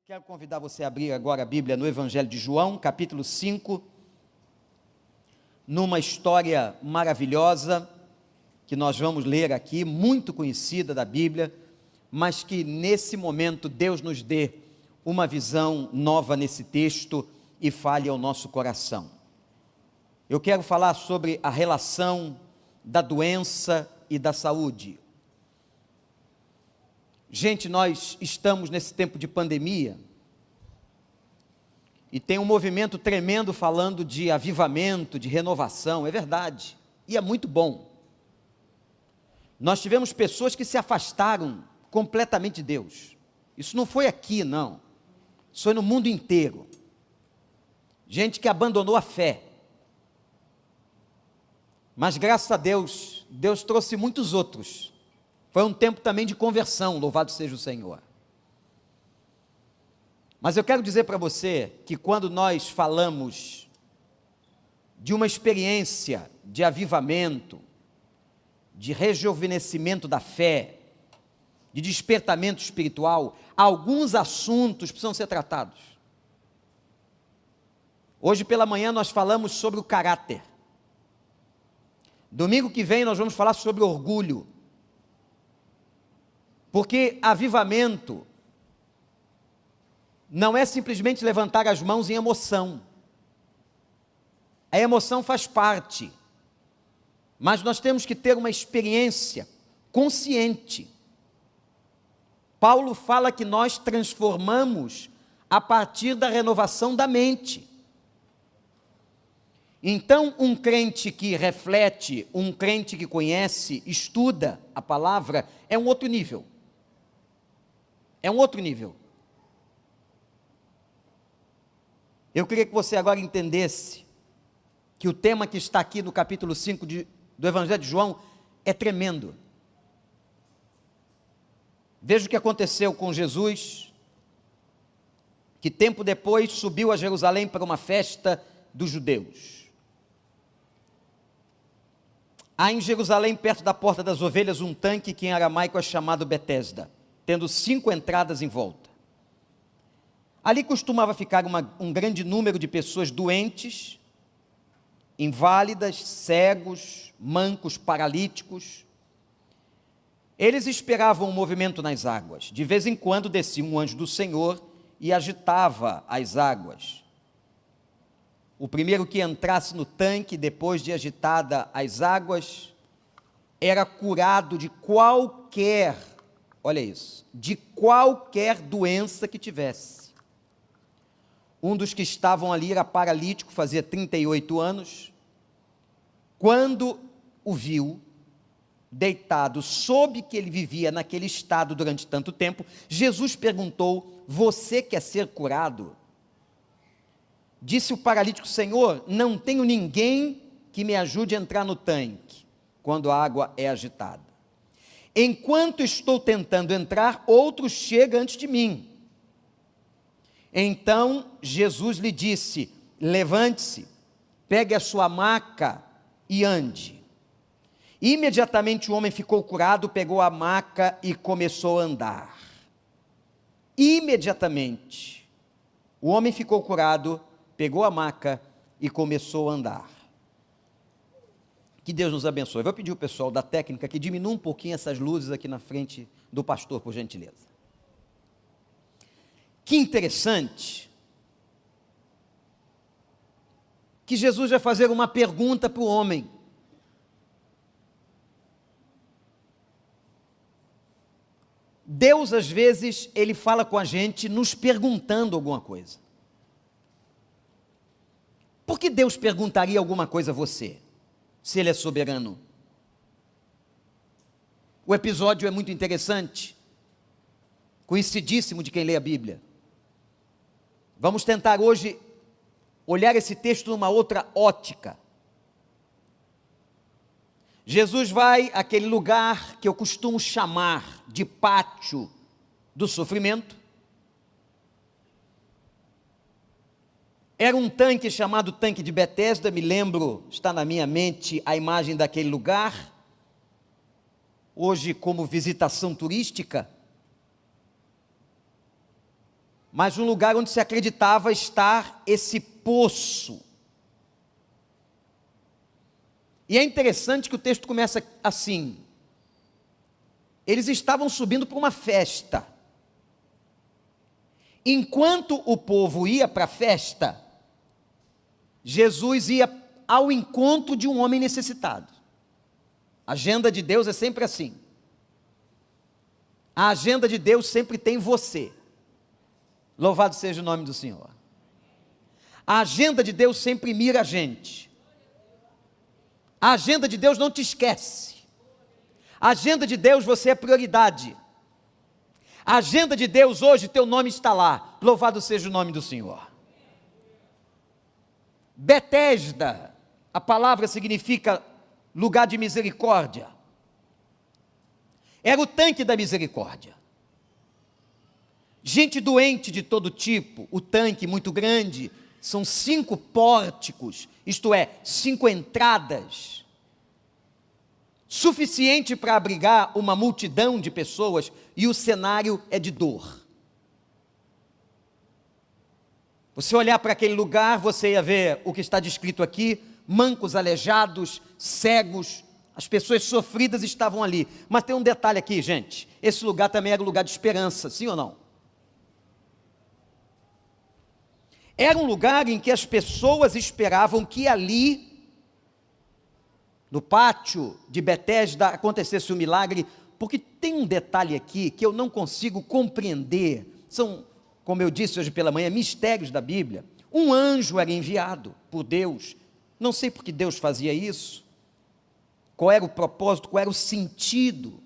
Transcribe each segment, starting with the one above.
Quero convidar você a abrir agora a Bíblia no Evangelho de João, capítulo 5, numa história maravilhosa que nós vamos ler aqui, muito conhecida da Bíblia, mas que nesse momento Deus nos dê uma visão nova nesse texto e fale ao nosso coração. Eu quero falar sobre a relação da doença e da saúde. Gente, nós estamos nesse tempo de pandemia e tem um movimento tremendo falando de avivamento, de renovação, é verdade, e é muito bom. Nós tivemos pessoas que se afastaram completamente de Deus. Isso não foi aqui, não. Isso foi no mundo inteiro. Gente que abandonou a fé. Mas graças a Deus, Deus trouxe muitos outros. Foi um tempo também de conversão, louvado seja o Senhor. Mas eu quero dizer para você que quando nós falamos de uma experiência de avivamento, de rejuvenescimento da fé, de despertamento espiritual, alguns assuntos precisam ser tratados. Hoje pela manhã nós falamos sobre o caráter. Domingo que vem nós vamos falar sobre orgulho. Porque avivamento não é simplesmente levantar as mãos em emoção. A emoção faz parte, mas nós temos que ter uma experiência consciente. Paulo fala que nós transformamos a partir da renovação da mente. Então, um crente que reflete, um crente que conhece, estuda a palavra, é um outro nível. É um outro nível. Eu queria que você agora entendesse que o tema que está aqui no capítulo 5 do Evangelho de João é tremendo. Veja o que aconteceu com Jesus, que tempo depois subiu a Jerusalém para uma festa dos judeus. Há em Jerusalém, perto da Porta das Ovelhas, um tanque que em aramaico é chamado Betesda, tendo 5 entradas em volta. Ali costumava ficar um grande número de pessoas doentes, inválidas, cegos, mancos, paralíticos. Eles esperavam um movimento nas águas. De vez em quando descia um anjo do Senhor e agitava as águas. O primeiro que entrasse no tanque, depois de agitada as águas, era curado de qualquer, olha isso, de qualquer doença que tivesse. Um dos que estavam ali era paralítico, fazia 38 anos. Quando o viu, deitado, soube que ele vivia naquele estado durante tanto tempo, Jesus perguntou: você quer ser curado? Disse o paralítico: Senhor, não tenho ninguém que me ajude a entrar no tanque, quando a água é agitada. Enquanto estou tentando entrar, outro chega antes de mim. Então Jesus lhe disse: levante-se, pegue a sua maca e ande. Imediatamente o homem ficou curado, pegou a maca e começou a andar. Imediatamente o homem ficou curado, pegou a maca e começou a andar. Que Deus nos abençoe. Eu vou pedir ao pessoal da técnica que diminua um pouquinho essas luzes aqui na frente do pastor, por gentileza. Que interessante que Jesus vai fazer uma pergunta para o homem. Deus, às vezes, Ele fala com a gente nos perguntando alguma coisa. Por que Deus perguntaria alguma coisa a você, se Ele é soberano? O episódio é muito interessante, conhecidíssimo de quem lê a Bíblia. Vamos tentar hoje olhar esse texto numa outra ótica. Jesus vai àquele lugar que eu costumo chamar de pátio do sofrimento. Era um tanque chamado tanque de Betesda, me lembro, está na minha mente a imagem daquele lugar, hoje como visitação turística. mas um lugar onde se acreditava estar esse poço. E é interessante que o texto começa assim: eles estavam subindo para uma festa. Enquanto o povo ia para a festa, Jesus ia ao encontro de um homem necessitado. A agenda de Deus é sempre assim. A agenda de Deus sempre tem você. Louvado seja o nome do Senhor. A agenda de Deus sempre mira a gente. A agenda de Deus não te esquece. A agenda de Deus, você é prioridade. A agenda de Deus hoje, teu nome está lá. Louvado seja o nome do Senhor. Betesda, a palavra significa lugar de misericórdia. Era o tanque da misericórdia. Gente doente de todo tipo, o tanque muito grande, são 5 pórticos, isto é, 5 entradas, suficiente para abrigar uma multidão de pessoas, e o cenário é de dor. Você olhar para aquele lugar, você ia ver o que está descrito aqui: mancos, aleijados, cegos, as pessoas sofridas estavam ali. Mas tem um detalhe aqui, gente: esse lugar também era um lugar de esperança, sim ou não? Era um lugar em que as pessoas esperavam que ali, no pátio de Betesda, acontecesse um milagre, porque tem um detalhe aqui que eu não consigo compreender. São, como eu disse hoje pela manhã, mistérios da Bíblia. Um anjo era enviado por Deus. Não sei por que Deus fazia isso. Qual era o propósito, qual era o sentido?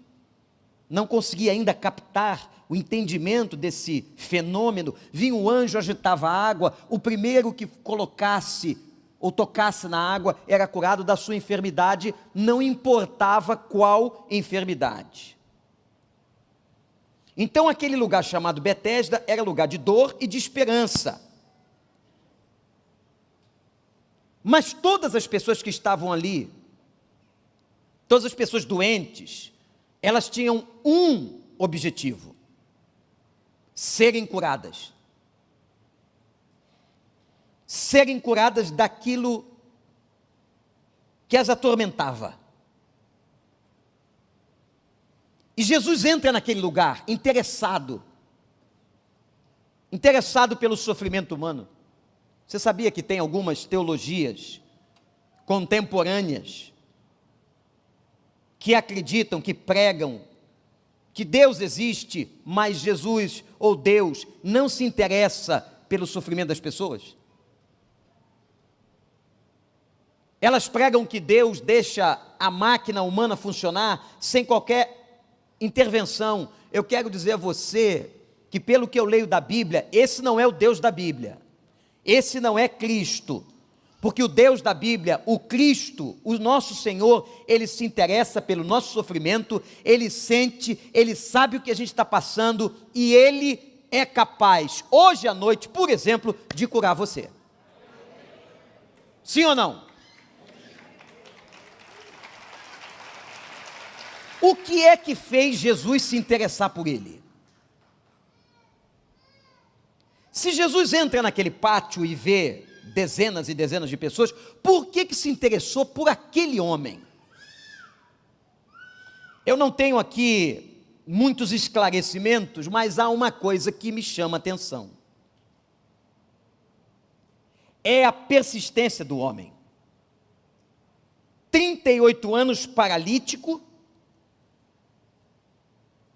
Não conseguia ainda captar o entendimento desse fenômeno. Vinha o anjo, agitava a água, o primeiro que colocasse ou tocasse na água era curado da sua enfermidade, não importava qual enfermidade. Então aquele lugar chamado Betesda era lugar de dor e de esperança. Mas todas as pessoas que estavam ali, todas as pessoas doentes, elas tinham um objetivo: serem curadas. Serem curadas daquilo que as atormentava. E Jesus entra naquele lugar interessado pelo sofrimento humano. Você sabia que tem algumas teologias contemporâneas que acreditam, que pregam que Deus existe, mas Jesus ou Deus não se interessa pelo sofrimento das pessoas? Elas pregam que Deus deixa a máquina humana funcionar sem qualquer intervenção. Eu quero dizer a você que, pelo que eu leio da Bíblia, esse não é o Deus da Bíblia. Esse não é Cristo. Porque o Deus da Bíblia, o Cristo, o nosso Senhor, Ele se interessa pelo nosso sofrimento, Ele sente, Ele sabe o que a gente está passando e Ele é capaz, hoje à noite, por exemplo, de curar você. Sim ou não? O que é que fez Jesus se interessar por ele? Se Jesus entra naquele pátio e vê dezenas e dezenas de pessoas, por que se interessou por aquele homem? Eu não tenho aqui muitos esclarecimentos, mas há uma coisa que me chama a atenção. É a persistência do homem. 38 anos paralítico,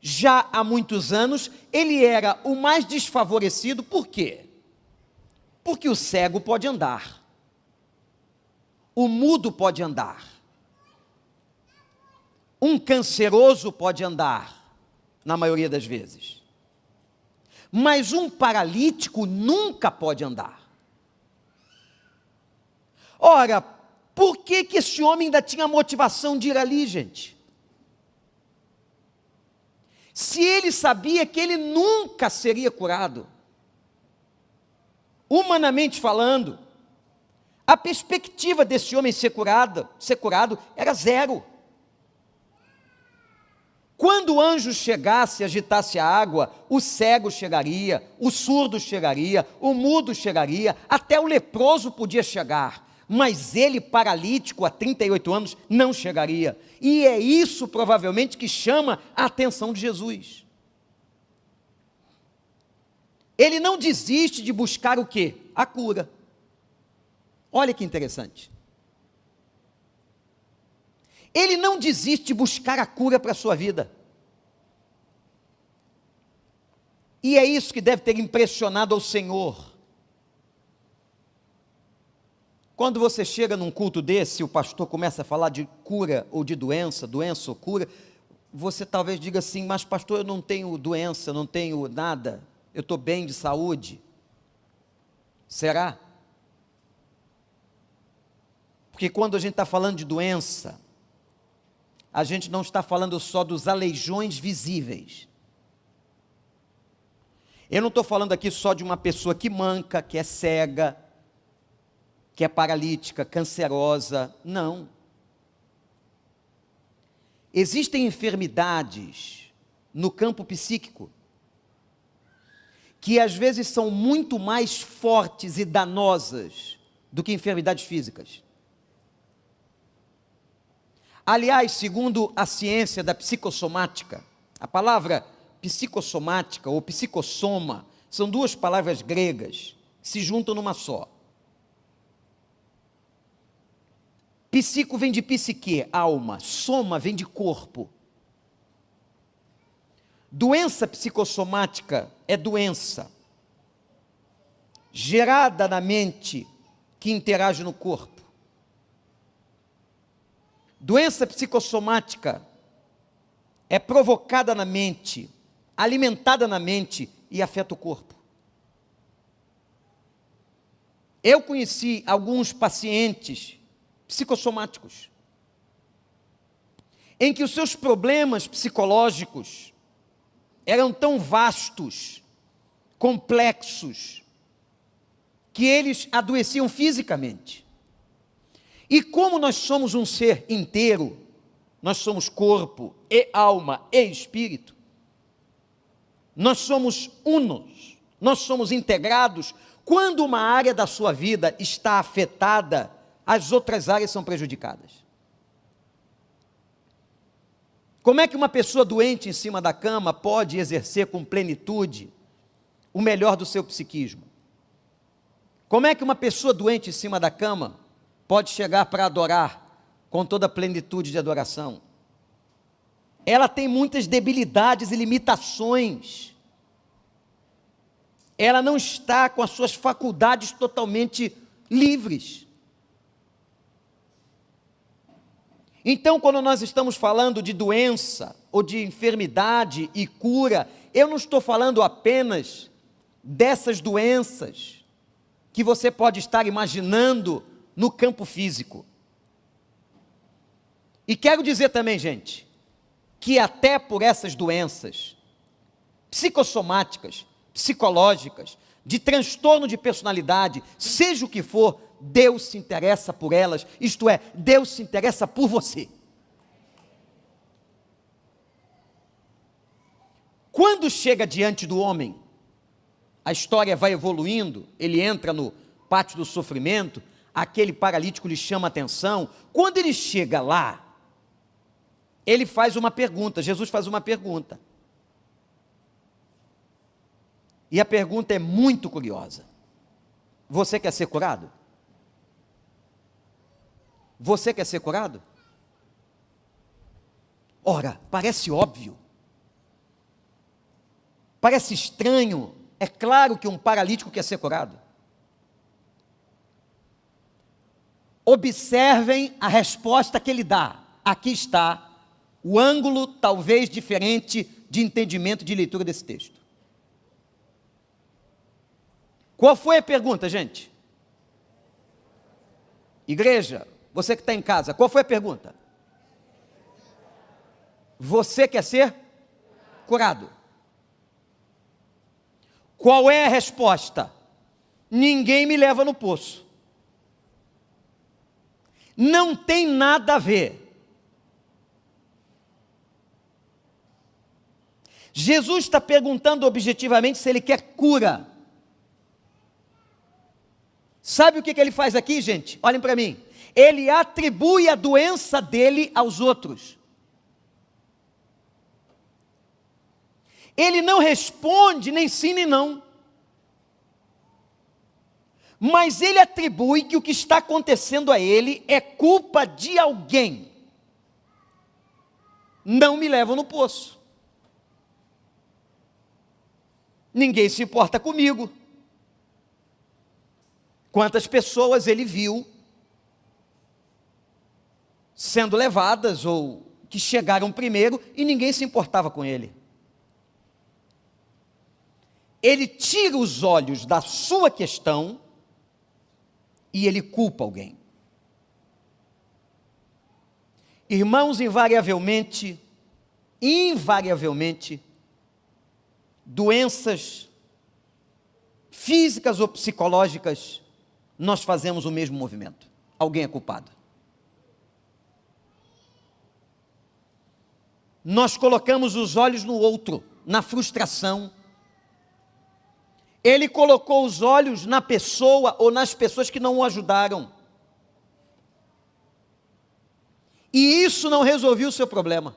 já há muitos anos, ele era o mais desfavorecido. Por quê? Porque o cego pode andar, o mudo pode andar, um canceroso pode andar, na maioria das vezes, mas um paralítico nunca pode andar. Ora, por que esse homem ainda tinha motivação de ir ali, gente? Se ele sabia que ele nunca seria curado, humanamente falando, a perspectiva desse homem ser curado era zero. Quando o anjo chegasse e agitasse a água, o cego chegaria, o surdo chegaria, o mudo chegaria, até o leproso podia chegar, mas ele, paralítico há 38 anos, não chegaria. E é isso provavelmente que chama a atenção de Jesus. Ele não desiste de buscar o quê? A cura. Olha que interessante. Ele não desiste de buscar a cura para a sua vida. E é isso que deve ter impressionado ao Senhor. Quando você chega num culto desse, o pastor começa a falar de cura ou de doença, doença ou cura, você talvez diga assim, mas pastor, eu não tenho doença, eu não tenho nada, eu estou bem de saúde. Será? Porque quando a gente está falando de doença, a gente não está falando só dos aleijões visíveis. Eu não estou falando aqui só de uma pessoa que manca, que é cega, que é paralítica, cancerosa, não. Existem enfermidades no campo psíquico, que às vezes são muito mais fortes e danosas do que enfermidades físicas. Aliás, segundo a ciência da psicossomática, a palavra psicossomática ou psicossoma são duas palavras gregas que se juntam numa só. Psico vem de psique, alma, soma vem de corpo. Doença psicossomática é doença gerada na mente que interage no corpo. Doença psicossomática é provocada na mente, alimentada na mente e afeta o corpo. Eu conheci alguns pacientes psicossomáticos, em que os seus problemas psicológicos eram tão vastos, complexos, que eles adoeciam fisicamente. E como nós somos um ser inteiro, nós somos corpo e alma e espírito, nós somos unos, nós somos integrados. Quando uma área da sua vida está afetada, as outras áreas são prejudicadas. Como é que uma pessoa doente em cima da cama pode exercer com plenitude o melhor do seu psiquismo? Como é que uma pessoa doente em cima da cama pode chegar para adorar com toda a plenitude de adoração? Ela tem muitas debilidades e limitações. Ela não está com as suas faculdades totalmente livres. Então, quando nós estamos falando de doença, ou de enfermidade e cura, eu não estou falando apenas dessas doenças que você pode estar imaginando no campo físico. E quero dizer também, gente, que até por essas doenças psicossomáticas, psicológicas, de transtorno de personalidade, seja o que for, Deus se interessa por elas, isto é, Deus se interessa por você. Quando chega diante do homem, a história vai evoluindo, ele entra no pátio do sofrimento, aquele paralítico lhe chama a atenção. Quando ele chega lá, ele faz uma pergunta, Jesus faz uma pergunta. E a pergunta é muito curiosa. Você quer ser curado? Você quer ser curado? Ora, parece óbvio. Parece estranho. É claro que um paralítico quer ser curado. Observem a resposta que ele dá. Aqui está o ângulo talvez diferente de entendimento de leitura desse texto. Qual foi a pergunta, gente? Igreja, você que está em casa, qual foi a pergunta? Você quer ser curado? Qual é a resposta? Ninguém me leva no poço. Não tem nada a ver Jesus está perguntando objetivamente se ele quer cura. Sabe o que ele faz aqui, gente? Olhem para mim. Ele atribui a doença dele aos outros. Ele não responde nem sim nem não. Mas ele atribui que o que está acontecendo a ele é culpa de alguém. Não me levam no poço. Ninguém se importa comigo. Quantas pessoas ele viu sendo levadas ou que chegaram primeiro e ninguém se importava com ele. Ele tira os olhos da sua questão e ele culpa alguém. Irmãos, invariavelmente, doenças físicas ou psicológicas, nós fazemos o mesmo movimento. Alguém é culpado. Nós colocamos os olhos no outro, na frustração. Ele colocou os olhos na pessoa ou nas pessoas que não o ajudaram. E isso não resolveu o seu problema.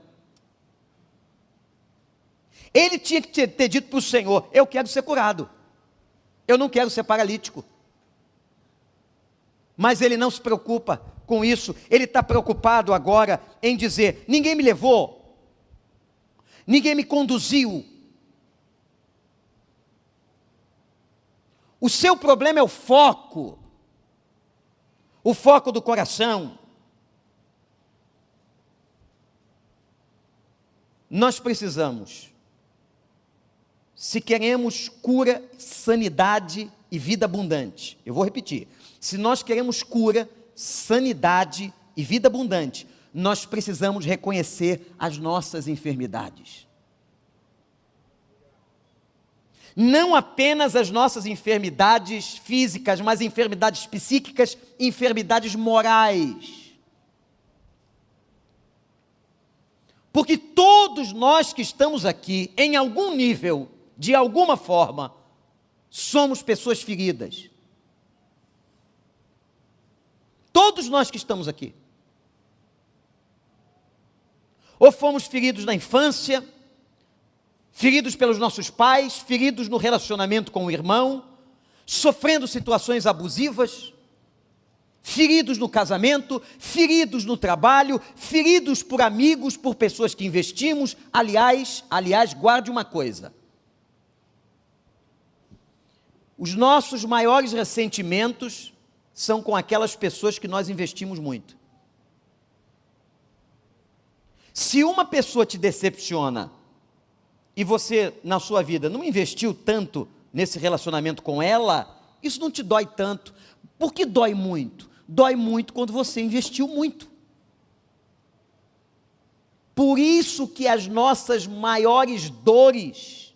Ele tinha que ter dito para o Senhor: eu quero ser curado. Eu não quero ser paralítico. Mas ele não se preocupa com isso. Ele está preocupado agora em dizer: ninguém me levou. Ninguém me conduziu. O seu problema é o foco do coração. Nós precisamos, se queremos cura, sanidade e vida abundante, eu vou repetir, se nós queremos cura, sanidade e vida abundante, nós precisamos reconhecer as nossas enfermidades. Não apenas as nossas enfermidades físicas, mas enfermidades psíquicas, enfermidades morais. Porque todos nós que estamos aqui, em algum nível, de alguma forma, somos pessoas feridas. Todos nós que estamos aqui. Ou fomos feridos na infância, feridos pelos nossos pais, feridos no relacionamento com o irmão, sofrendo situações abusivas, feridos no casamento, feridos no trabalho, feridos por amigos, por pessoas que investimos. Aliás, guarde uma coisa. Os nossos maiores ressentimentos são com aquelas pessoas que nós investimos muito. Se uma pessoa te decepciona e você, na sua vida, não investiu tanto nesse relacionamento com ela, isso não te dói tanto. Por que dói muito? Dói muito quando você investiu muito. Por isso que as nossas maiores dores,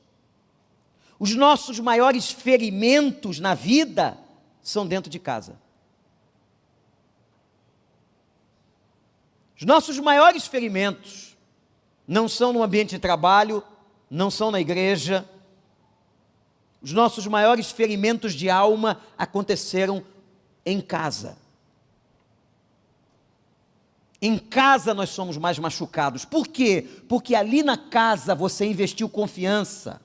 os nossos maiores ferimentos na vida, são dentro de casa. Os nossos maiores ferimentos não são no ambiente de trabalho, não são na igreja. Os nossos maiores ferimentos de alma aconteceram em casa. Em casa nós somos mais machucados. Por quê? Porque ali na casa você investiu confiança,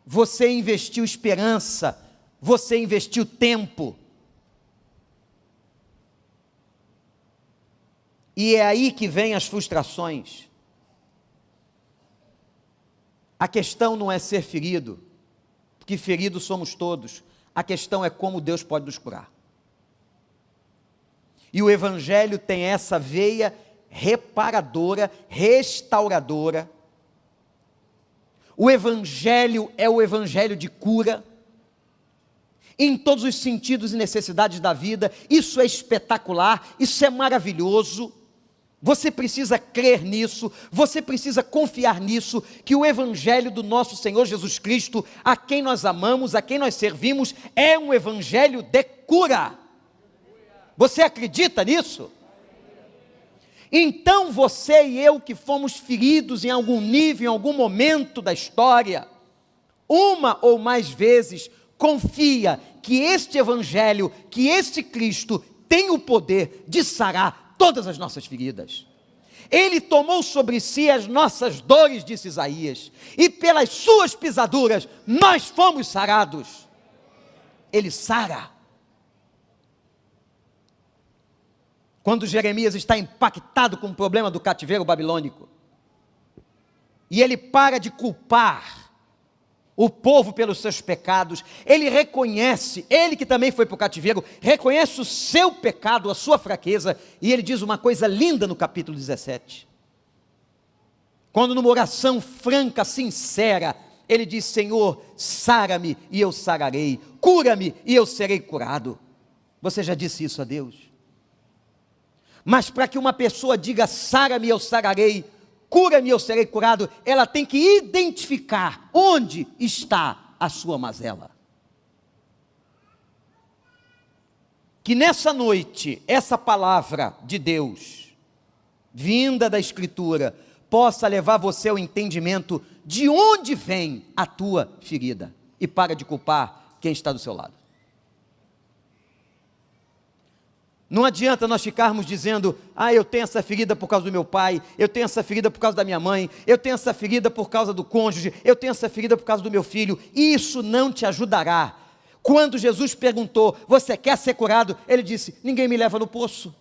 você investiu esperança, você investiu tempo. E é aí que vem as frustrações. A questão não é ser ferido, porque feridos somos todos. A questão é como Deus pode nos curar. E o Evangelho tem essa veia reparadora, restauradora. O Evangelho é o Evangelho de cura, em todos os sentidos e necessidades da vida. Isso é espetacular, isso é maravilhoso. Você precisa crer nisso, você precisa confiar nisso, que o Evangelho do nosso Senhor Jesus Cristo, a quem nós amamos, a quem nós servimos, é um Evangelho de cura. Você acredita nisso? Então você e eu que fomos feridos em algum nível, em algum momento da história, uma ou mais vezes, confia que este Evangelho, que este Cristo tem o poder de sarar todas as nossas feridas. Ele tomou sobre si as nossas dores, disse Isaías, e pelas suas pisaduras nós fomos sarados. Ele sara. Quando Jeremias está impactado com o problema do cativeiro babilônico, e ele para de culpar o povo pelos seus pecados, ele reconhece, ele que também foi para o cativeiro, reconhece o seu pecado, a sua fraqueza, e ele diz uma coisa linda no capítulo 17, quando numa oração franca, sincera, ele diz: Senhor, sara-me e eu sararei, cura-me e eu serei curado. Você já disse isso a Deus? Mas para que uma pessoa diga sara-me e eu sararei, cura-me e eu serei curado, ela tem que identificar onde está a sua mazela. Que nessa noite, essa palavra de Deus, vinda da Escritura, possa levar você ao entendimento de onde vem a tua ferida, e para de culpar quem está do seu lado. Não adianta nós ficarmos dizendo: eu tenho essa ferida por causa do meu pai, eu tenho essa ferida por causa da minha mãe, eu tenho essa ferida por causa do cônjuge, eu tenho essa ferida por causa do meu filho. Isso não te ajudará. Quando Jesus perguntou: você quer ser curado? Ele disse: ninguém me leva no poço.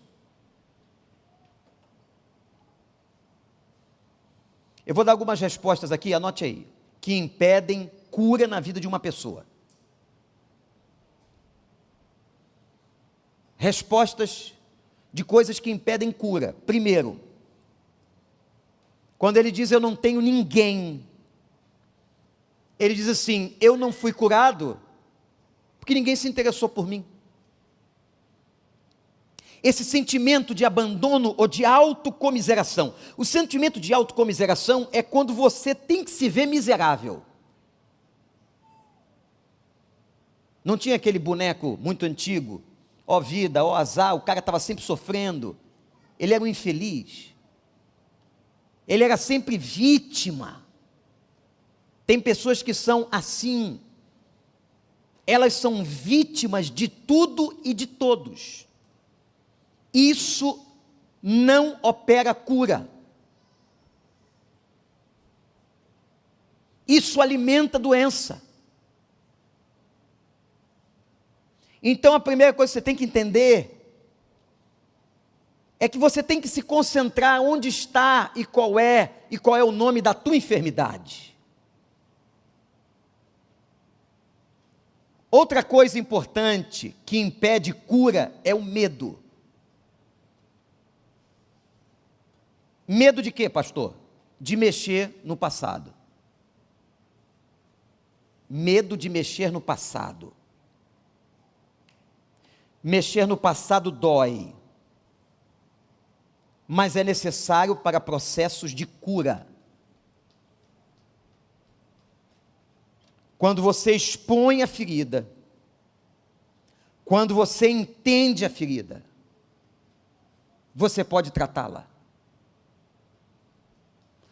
Eu vou dar algumas respostas aqui, anote aí, que impedem cura na vida de uma pessoa. Respostas de coisas que impedem cura. Primeiro, quando ele diz eu não tenho ninguém, ele diz assim: eu não fui curado porque ninguém se interessou por mim. Esse sentimento de abandono ou de autocomiseração. O sentimento de autocomiseração é quando você tem que se ver miserável. Não tinha aquele boneco muito antigo, ó vida, ó azar, o cara estava sempre sofrendo, ele era um infeliz, ele era sempre vítima. Tem pessoas que são assim, elas são vítimas de tudo e de todos. Isso não opera cura, isso alimenta doença. Então a primeira coisa que você tem que entender é que você tem que se concentrar onde está e qual é o nome da tua enfermidade. Outra coisa importante que impede cura é o medo. Medo de quê, pastor? De mexer no passado. Medo de mexer no passado. Mexer no passado dói, mas é necessário para processos de cura. Quando você expõe a ferida, quando você entende a ferida, você pode tratá-la.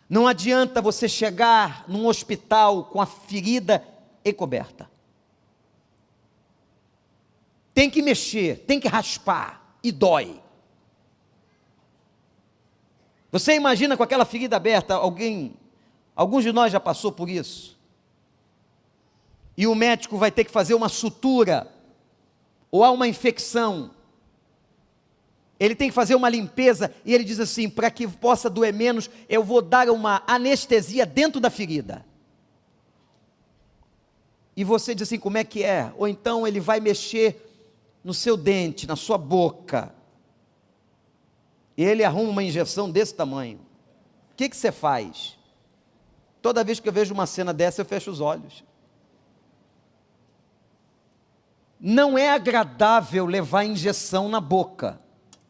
Não adianta você chegar num hospital com a ferida encoberta. Tem que mexer, tem que raspar, e dói. Você imagina com aquela ferida aberta, alguns de nós já passou por isso, e o médico vai ter que fazer uma sutura, ou há uma infecção, ele tem que fazer uma limpeza, e ele diz assim: para que possa doer menos, eu vou dar uma anestesia dentro da ferida. E você diz assim: como é que é? Ou então ele vai mexer no seu dente, na sua boca, e ele arruma uma injeção desse tamanho. O que você faz? Toda vez que eu vejo uma cena dessa, eu fecho os olhos. Não é agradável levar injeção na boca,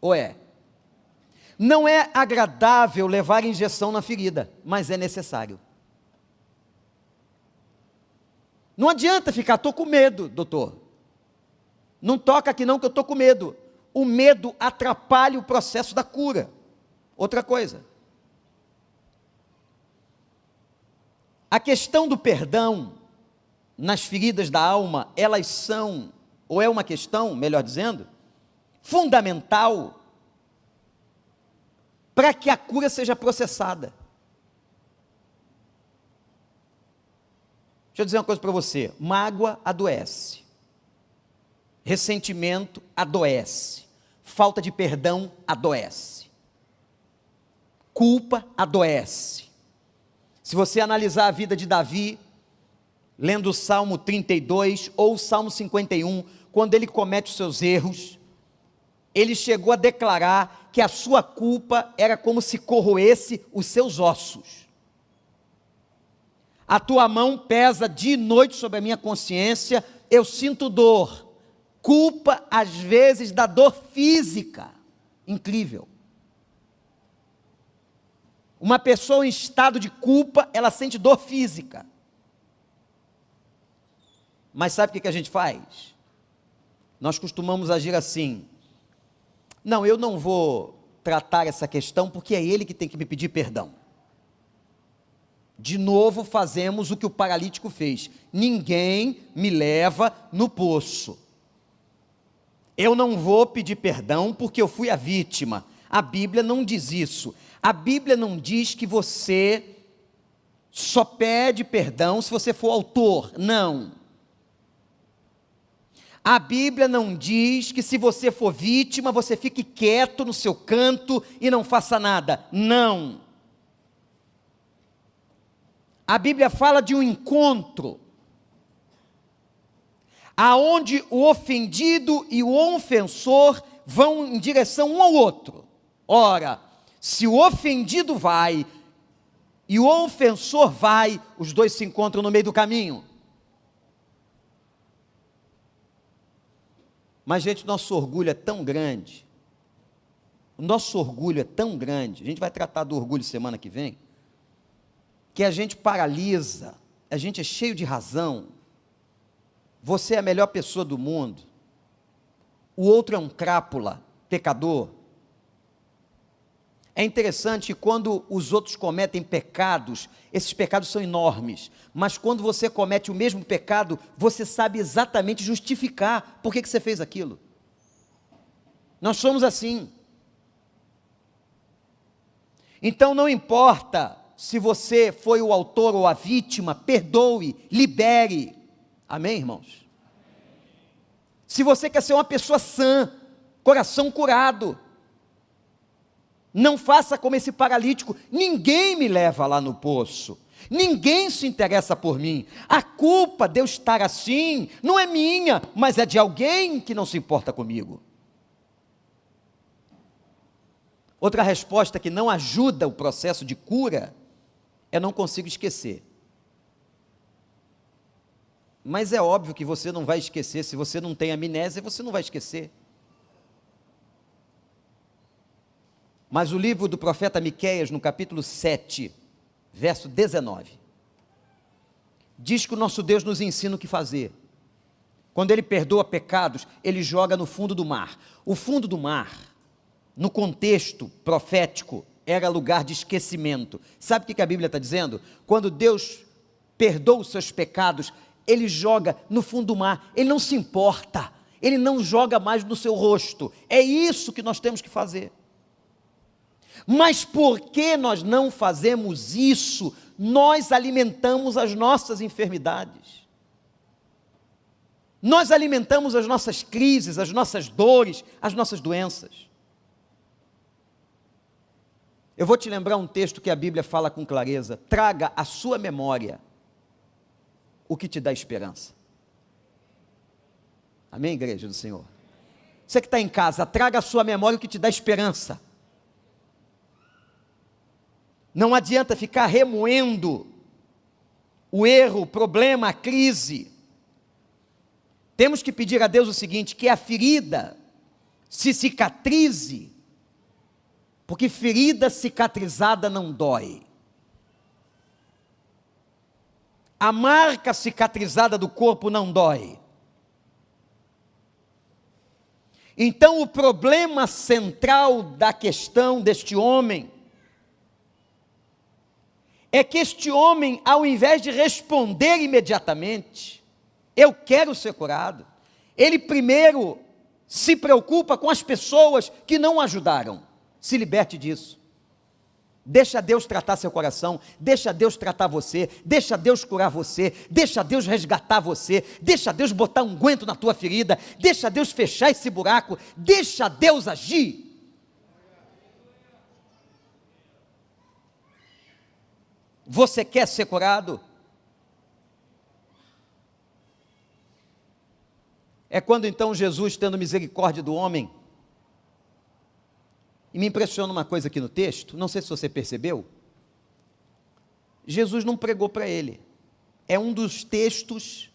ou é? Não é agradável levar injeção na ferida, mas é necessário. Não adianta ficar: estou com medo, doutor. Não toca aqui não, que eu estou com medo. O medo atrapalha o processo da cura. Outra coisa, a questão do perdão nas feridas da alma, elas são, ou é uma questão, melhor dizendo, fundamental para que a cura seja processada. Deixa eu dizer uma coisa para você: mágoa adoece, ressentimento adoece, falta de perdão adoece, culpa adoece. Se você analisar a vida de Davi, lendo o Salmo 32 ou o Salmo 51, quando ele comete os seus erros, ele chegou a declarar que a sua culpa era como se corroesse os seus ossos. A tua mão pesa dia e noite sobre a minha consciência, eu sinto dor. Culpa, às vezes, da dor física. Incrível. Uma pessoa em estado de culpa, ela sente dor física. Mas sabe o que a gente faz? Nós costumamos agir assim: não, eu não vou tratar essa questão porque é ele que tem que me pedir perdão. De novo fazemos o que o paralítico fez: ninguém me leva no poço. Eu não vou pedir perdão porque eu fui a vítima. A Bíblia não diz isso. A Bíblia não diz que você só pede perdão se você for autor. Não. A Bíblia não diz que se você for vítima, você fique quieto no seu canto e não faça nada. Não. A Bíblia fala de um encontro, aonde o ofendido e o ofensor vão em direção um ao outro. Ora, se o ofendido vai e o ofensor vai, os dois se encontram no meio do caminho. Mas, gente, nosso orgulho é tão grande, o nosso orgulho é tão grande, a gente vai tratar do orgulho semana que vem, que a gente paralisa, a gente é cheio de razão. Você é a melhor pessoa do mundo, o outro é um crápula, pecador. É interessante que quando os outros cometem pecados, esses pecados são enormes, mas quando você comete o mesmo pecado, você sabe exatamente justificar por que você fez aquilo. Nós somos assim. Então não importa se você foi o autor ou a vítima, perdoe, libere. Amém, irmãos? Se você quer ser uma pessoa sã, coração curado, não faça como esse paralítico: ninguém me leva lá no poço, ninguém se interessa por mim, a culpa de eu estar assim não é minha, mas é de alguém que não se importa comigo. Outra resposta que não ajuda o processo de cura é: não consigo esquecer. Mas é óbvio que você não vai esquecer. Se você não tem amnésia, você não vai esquecer. Mas o livro do profeta Miqueias, no capítulo 7, verso 19, diz que o nosso Deus nos ensina o que fazer. Quando Ele perdoa pecados, Ele joga no fundo do mar. O fundo do mar, no contexto profético, era lugar de esquecimento. Sabe o que a Bíblia está dizendo? Quando Deus perdoa os seus pecados, Ele joga no fundo do mar. Ele não se importa, Ele não joga mais no seu rosto. É isso que nós temos que fazer. Mas por que nós não fazemos isso? Nós alimentamos as nossas enfermidades, nós alimentamos as nossas crises, as nossas dores, as nossas doenças. Eu vou te lembrar um texto que a Bíblia fala com clareza: traga à sua memória o que te dá esperança. Amém, igreja do Senhor? Você que está em casa, traga à sua memória o que te dá esperança. Não adianta ficar remoendo o erro, o problema, a crise. Temos que pedir a Deus o seguinte: que a ferida se cicatrize, porque ferida cicatrizada não dói. A marca cicatrizada do corpo não dói. Então, o problema central da questão deste homem é que este homem, ao invés de responder imediatamente, eu quero ser curado, ele primeiro se preocupa com as pessoas que não o ajudaram. Se liberte disso. Deixa Deus tratar seu coração, deixa Deus tratar você, deixa Deus curar você, deixa Deus resgatar você, deixa Deus botar um unguento na tua ferida, deixa Deus fechar esse buraco, deixa Deus agir. Você quer ser curado? É quando então Jesus, tendo misericórdia do homem, e me impressiona uma coisa aqui no texto, não sei se você percebeu, Jesus não pregou para ele. É um dos textos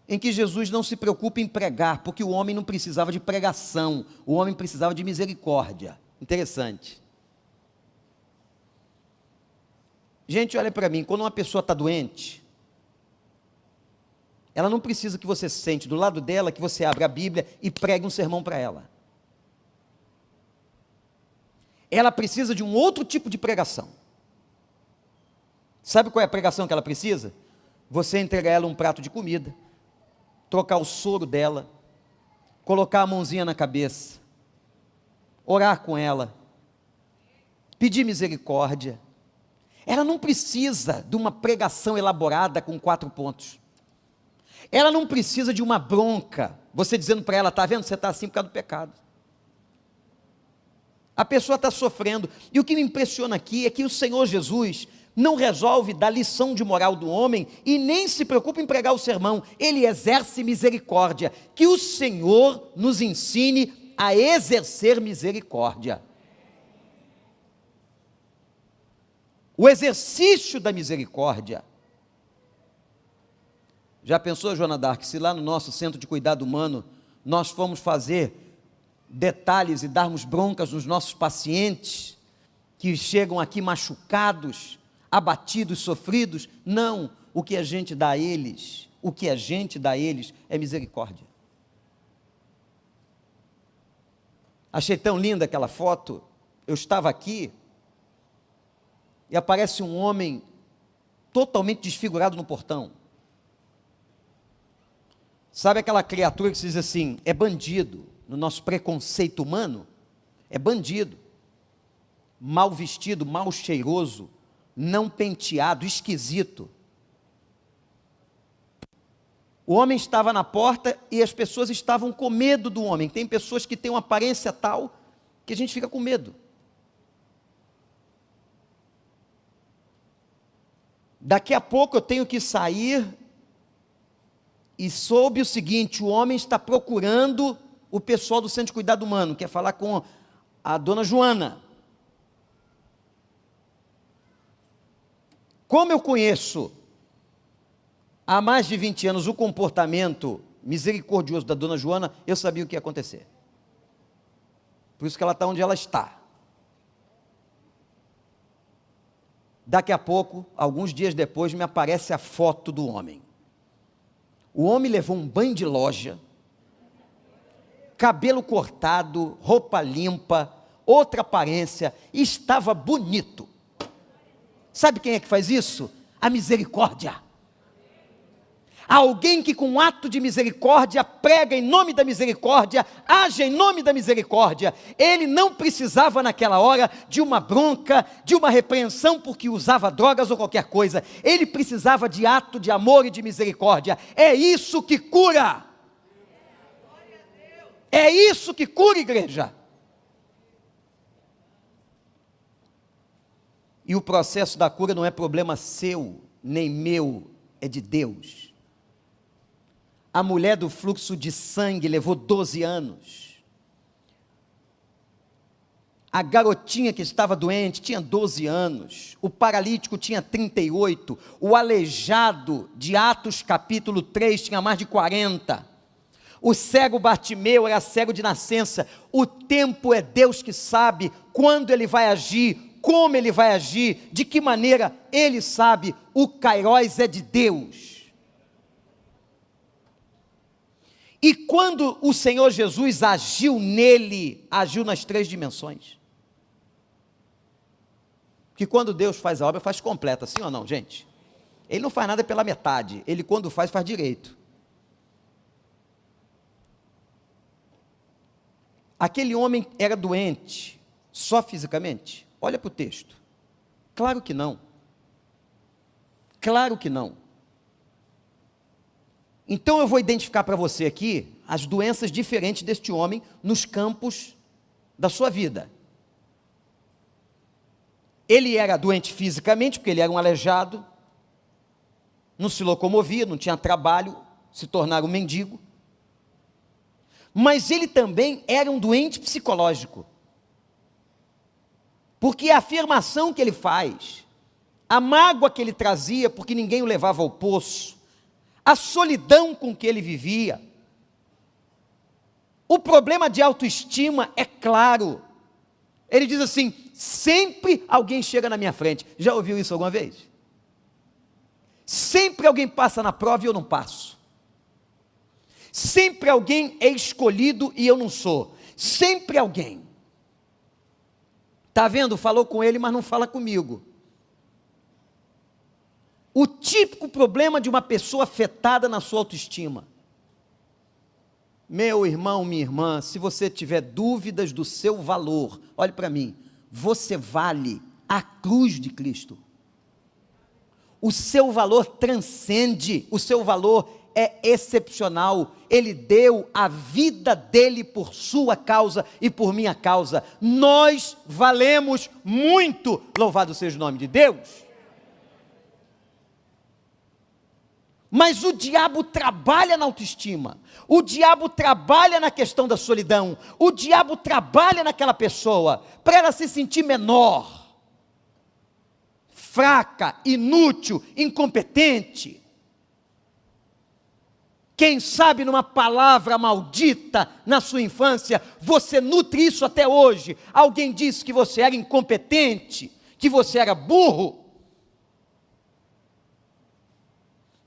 em que Jesus não se preocupa em pregar, porque o homem não precisava de pregação, o homem precisava de misericórdia. Interessante. Gente, olha para mim, quando uma pessoa está doente, ela não precisa que você sente do lado dela, que você abra a Bíblia e pregue um sermão para ela. Ela precisa de um outro tipo de pregação. Sabe qual é a pregação que ela precisa? Você entregar a ela um prato de comida, trocar o soro dela, colocar a mãozinha na cabeça, orar com ela, pedir misericórdia. Ela não precisa de uma pregação elaborada com 4 pontos. Ela não precisa de uma bronca, você dizendo para ela, está vendo, você está assim por causa do pecado. A pessoa está sofrendo, e o que me impressiona aqui é que o Senhor Jesus não resolve dar lição de moral do homem, e nem se preocupa em pregar o sermão, ele exerce misericórdia, que o Senhor nos ensine a exercer misericórdia. O exercício da misericórdia. Já pensou, Joana Dark, se lá no nosso centro de cuidado humano, nós fomos fazer detalhes e darmos broncas nos nossos pacientes, que chegam aqui machucados, abatidos, sofridos? Não, o que a gente dá a eles, é misericórdia. Achei tão linda aquela foto, eu estava aqui, e aparece um homem totalmente desfigurado no portão. Sabe aquela criatura que se diz assim, é bandido, no nosso preconceito humano, é bandido, mal vestido, mal cheiroso, não penteado, esquisito. O homem estava na porta e as pessoas estavam com medo do homem. Tem pessoas que têm uma aparência tal que a gente fica com medo. Daqui a pouco eu tenho que sair e soube o seguinte, o homem está procurando o pessoal do Centro de Cuidado Humano, quer falar com a dona Joana. Como eu conheço há mais de 20 anos o comportamento misericordioso da dona Joana, eu sabia o que ia acontecer. Por isso que ela está onde ela está. Daqui a pouco, alguns dias depois, me aparece a foto do homem. O homem levou um banho de loja, cabelo cortado, roupa limpa, outra aparência, estava bonito. Sabe quem é que faz isso? A misericórdia. Alguém que com um ato de misericórdia prega em nome da misericórdia, age em nome da misericórdia. Ele não precisava naquela hora de uma bronca, de uma repreensão porque usava drogas ou qualquer coisa. Ele precisava de ato de amor e de misericórdia. É isso que cura. É isso que cura, igreja. E o processo da cura não é problema seu, nem meu, é de Deus. A mulher do fluxo de sangue levou 12 anos. A garotinha que estava doente tinha 12 anos. O paralítico tinha 38. O aleijado de Atos capítulo 3 tinha mais de 40. O cego Bartimeu era cego de nascença. O tempo é Deus que sabe quando Ele vai agir, como Ele vai agir, de que maneira Ele sabe. O Kairós é de Deus. E quando o Senhor Jesus agiu nele, agiu nas 3 dimensões. Porque quando Deus faz a obra, faz completa, sim ou não, gente? Ele não faz nada pela metade, ele quando faz direito. Aquele homem era doente, só fisicamente? Olha para o texto. Claro que não. Claro que não. Então eu vou identificar para você aqui as doenças diferentes deste homem nos campos da sua vida. Ele era doente fisicamente, porque ele era um aleijado, não se locomovia, não tinha trabalho, se tornara um mendigo. Mas ele também era um doente psicológico. Porque a afirmação que ele faz, a mágoa que ele trazia, porque ninguém o levava ao poço, a solidão com que ele vivia, o problema de autoestima é claro. Ele diz assim: sempre alguém chega na minha frente. Já ouviu isso alguma vez? Sempre alguém passa na prova e eu não passo. Sempre alguém é escolhido e eu não sou. Sempre alguém. Está vendo? Falou com ele, mas não fala comigo. O típico problema de uma pessoa afetada na sua autoestima. Meu irmão, minha irmã, se você tiver dúvidas do seu valor, olhe para mim, você vale a cruz de Cristo. O seu valor transcende, o seu valor é excepcional. Ele deu a vida dele por sua causa e por minha causa. Nós valemos muito, louvado seja o nome de Deus. Mas o diabo trabalha na autoestima, o diabo trabalha na questão da solidão, o diabo trabalha naquela pessoa, para ela se sentir menor, fraca, inútil, incompetente. Quem sabe numa palavra maldita na sua infância, você nutre isso até hoje. Alguém disse que você era incompetente, que você era burro,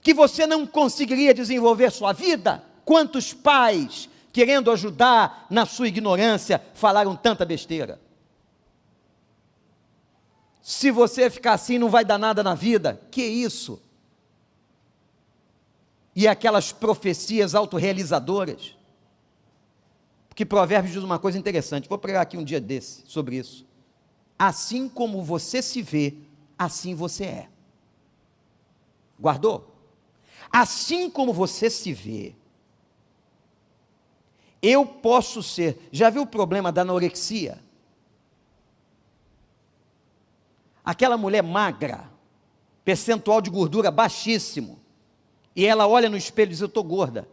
que você não conseguiria desenvolver sua vida. Quantos pais, querendo ajudar na sua ignorância, falaram tanta besteira? Se você ficar assim, não vai dar nada na vida. Que isso? E aquelas profecias autorrealizadoras. Porque Provérbios diz uma coisa interessante, vou pregar aqui um dia desse, sobre isso. Assim como você se vê, assim você é. Guardou? Assim como você se vê, eu posso ser. Já viu o problema da anorexia? Aquela mulher magra, percentual de gordura baixíssimo, e ela olha no espelho e diz: eu estou gorda.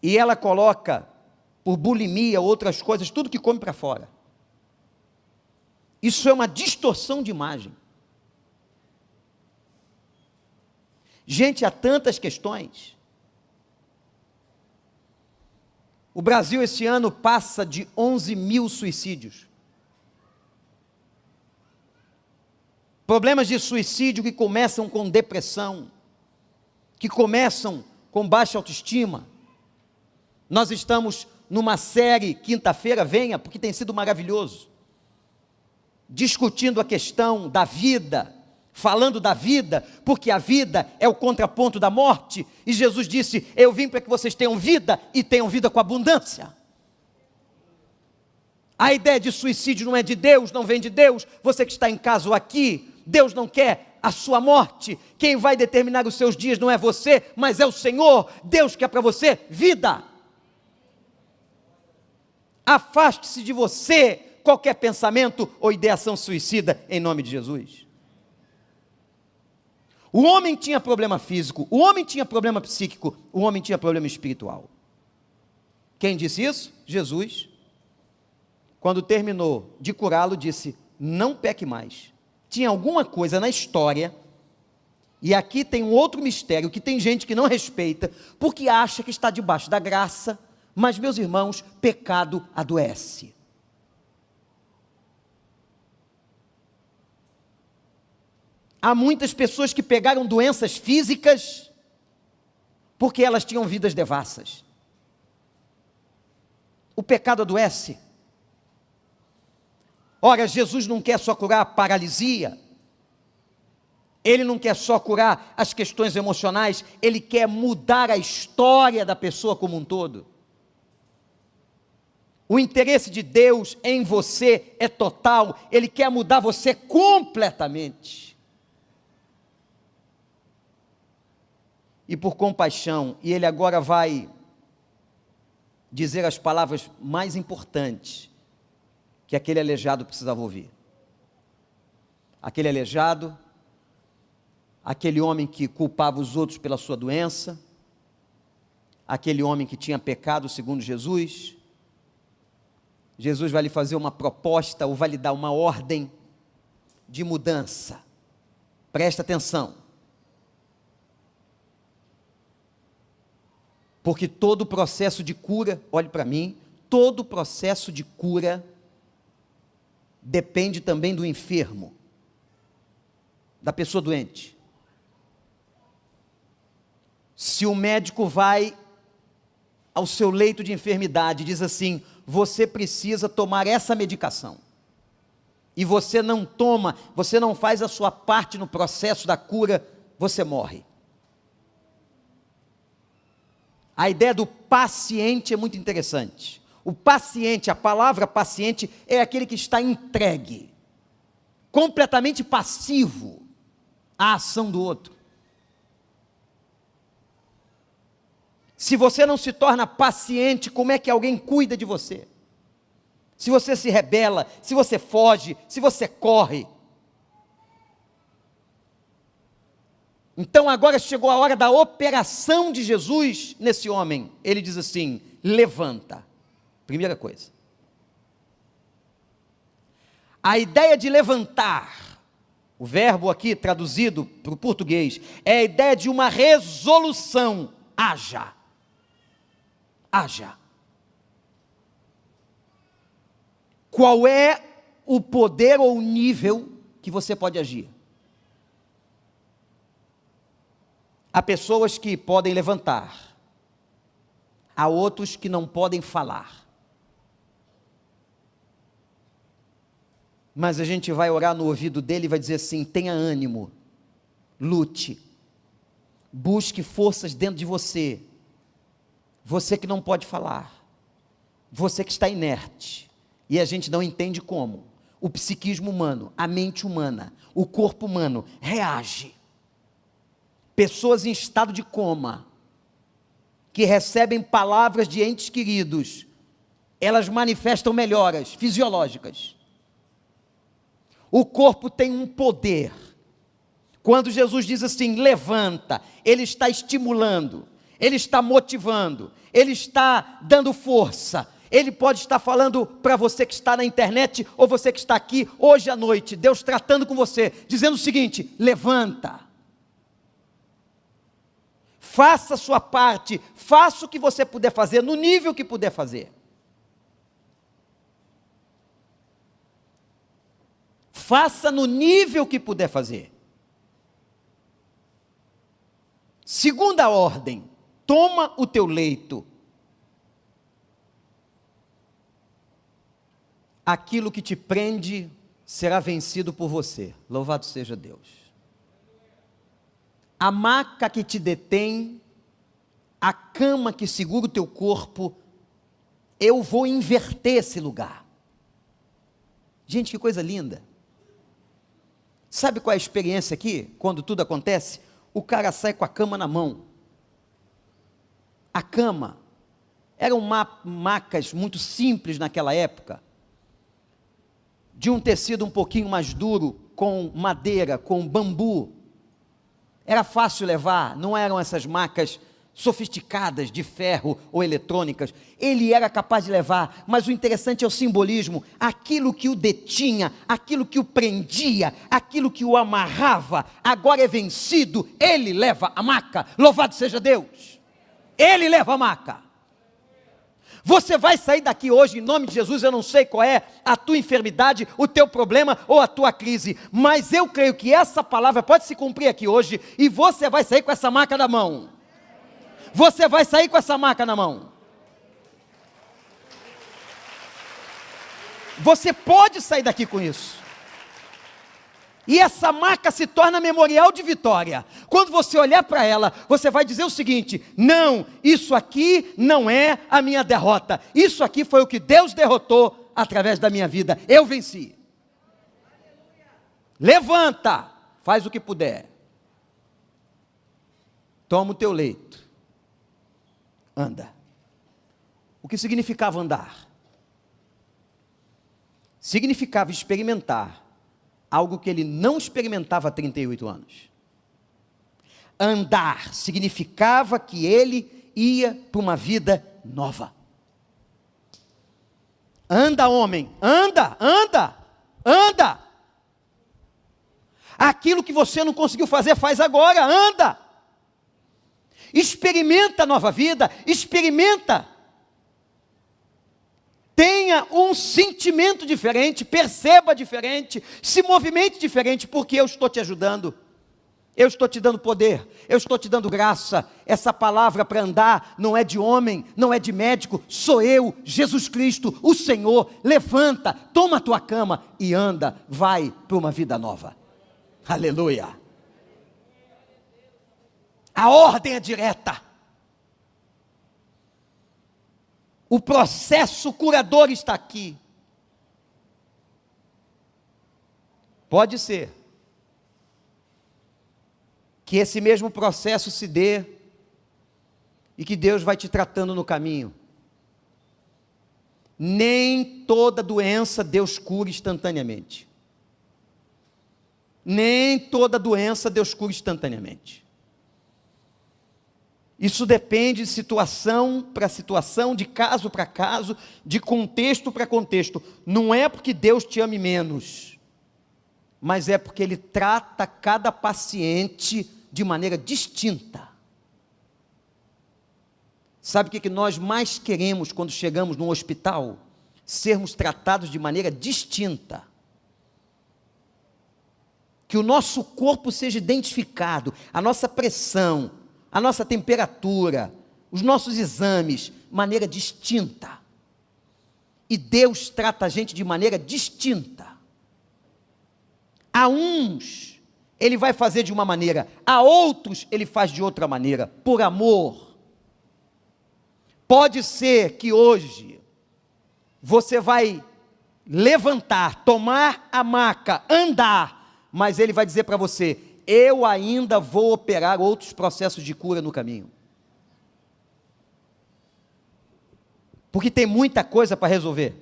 E ela coloca, por bulimia, outras coisas, tudo que come para fora. Isso é uma distorção de imagem. Gente, há tantas questões. O Brasil esse ano passa de 11 mil suicídios. Problemas de suicídio que começam com depressão, que começam com baixa autoestima. Nós estamos numa série, quinta-feira, venha, porque tem sido maravilhoso, discutindo a questão da vida, falando da vida, porque a vida é o contraponto da morte, e Jesus disse: eu vim para que vocês tenham vida, e tenham vida com abundância. A ideia de suicídio não é de Deus, não vem de Deus. Você que está em casa ou aqui, Deus não quer a sua morte. Quem vai determinar os seus dias não é você, mas é o Senhor. Deus quer para você vida. Afaste-se de você qualquer pensamento ou ideação suicida, em nome de Jesus. O homem tinha problema físico, o homem tinha problema psíquico, o homem tinha problema espiritual. Quem disse isso? Jesus. Quando terminou de curá-lo, disse: não peque mais. Tinha alguma coisa na história, e aqui tem um outro mistério, que tem gente que não respeita, porque acha que está debaixo da graça, mas, meus irmãos, pecado adoece. Há muitas pessoas que pegaram doenças físicas porque elas tinham vidas devassas. O pecado adoece. Ora, Jesus não quer só curar a paralisia, Ele não quer só curar as questões emocionais, Ele quer mudar a história da pessoa como um todo. O interesse de Deus em você é total, Ele quer mudar você completamente. E por compaixão, e Ele agora vai dizer as palavras mais importantes que aquele aleijado precisava ouvir. Aquele aleijado, aquele homem que culpava os outros pela sua doença, aquele homem que tinha pecado segundo Jesus. Jesus vai lhe fazer uma proposta, ou vai lhe dar uma ordem de mudança. Presta atenção. Porque todo o processo de cura, olhe para mim, todo o processo de cura depende também do enfermo, da pessoa doente. Se o médico vai ao seu leito de enfermidade e diz assim: você precisa tomar essa medicação, e você não toma, você não faz a sua parte no processo da cura, você morre. A ideia do paciente é muito interessante. O paciente, a palavra paciente, é aquele que está entregue, completamente passivo à ação do outro. Se você não se torna paciente, como é que alguém cuida de você? Se você se rebela, se você foge, se você corre. Então agora chegou a hora da operação de Jesus nesse homem. Ele diz assim: levanta. Primeira coisa. A ideia de levantar, o verbo aqui traduzido para o português, é a ideia de uma resolução. Haja. Haja. Qual é o poder ou o nível que você pode agir? Há pessoas que podem levantar, há outros que não podem falar. Mas a gente vai orar no ouvido dele e vai dizer assim: tenha ânimo, lute, busque forças dentro de você, você que não pode falar, você que está inerte, e a gente não entende como. O psiquismo humano, a mente humana, o corpo humano reage. Pessoas em estado de coma, que recebem palavras de entes queridos, elas manifestam melhoras fisiológicas. O corpo tem um poder. Quando Jesus diz assim: levanta, Ele está estimulando, Ele está motivando, Ele está dando força. Ele pode estar falando para você que está na internet, ou você que está aqui hoje à noite, Deus tratando com você, dizendo o seguinte: levanta. Faça a sua parte, faça o que você puder fazer, no nível que puder fazer. Faça no nível que puder fazer. Segunda ordem: toma o teu leito. Aquilo que te prende será vencido por você. Louvado seja Deus. A maca que te detém, a cama que segura o teu corpo, eu vou inverter esse lugar. Gente, que coisa linda. Sabe qual é a experiência aqui, quando tudo acontece? O cara sai com a cama na mão. A cama, eram macas muito simples naquela época, de um tecido um pouquinho mais duro, com madeira, com bambu. Era fácil levar, não eram essas macas sofisticadas de ferro ou eletrônicas. Ele era capaz de levar, mas o interessante é o simbolismo. Aquilo que o detinha, aquilo que o prendia, aquilo que o amarrava, agora é vencido. Ele leva a maca. Louvado seja Deus. Ele leva a maca. Você vai sair daqui hoje, em nome de Jesus. Eu não sei qual é a tua enfermidade, o teu problema ou a tua crise, mas eu creio que essa palavra pode se cumprir aqui hoje, e você vai sair com essa marca na mão. Você vai sair com essa marca na mão. Você pode sair daqui com isso. E essa marca se torna memorial de vitória. Quando você olhar para ela, você vai dizer o seguinte: não, isso aqui não é a minha derrota. Isso aqui foi o que Deus derrotou através da minha vida. Eu venci. Levanta, faz o que puder. Toma o teu leito. Anda. O que significava andar? Significava experimentar algo que ele não experimentava há 38 anos. Andar significava que ele ia para uma vida nova. Anda, homem, anda, anda, anda. Aquilo que você não conseguiu fazer, faz agora, anda. Experimenta a nova vida, experimenta. Tenha um sentimento diferente, perceba diferente, se movimente diferente, porque eu estou te ajudando. Eu estou te dando poder, eu estou te dando graça. Essa palavra para andar não é de homem, não é de médico, sou eu, Jesus Cristo, o Senhor. Levanta, toma a tua cama e anda, vai para uma vida nova. Aleluia. A ordem é direta. O processo curador está aqui. Pode ser que esse mesmo processo se dê e que Deus vai te tratando no caminho. Nem toda doença Deus cura instantaneamente. Nem toda doença Deus cura instantaneamente. Isso depende de situação para situação, de caso para caso, de contexto para contexto. Não é porque Deus te ame menos, mas é porque Ele trata cada paciente de maneira distinta. Sabe o que nós mais queremos quando chegamos num hospital? Sermos tratados de maneira distinta. Que o nosso corpo seja identificado, a nossa pressão, a nossa temperatura, os nossos exames, maneira distinta. E Deus trata a gente de maneira distinta. A uns, Ele vai fazer de uma maneira, a outros, Ele faz de outra maneira, por amor. Pode ser que hoje, você vai levantar, tomar a maca, andar, mas Ele vai dizer para você: eu ainda vou operar outros processos de cura no caminho. Porque tem muita coisa para resolver.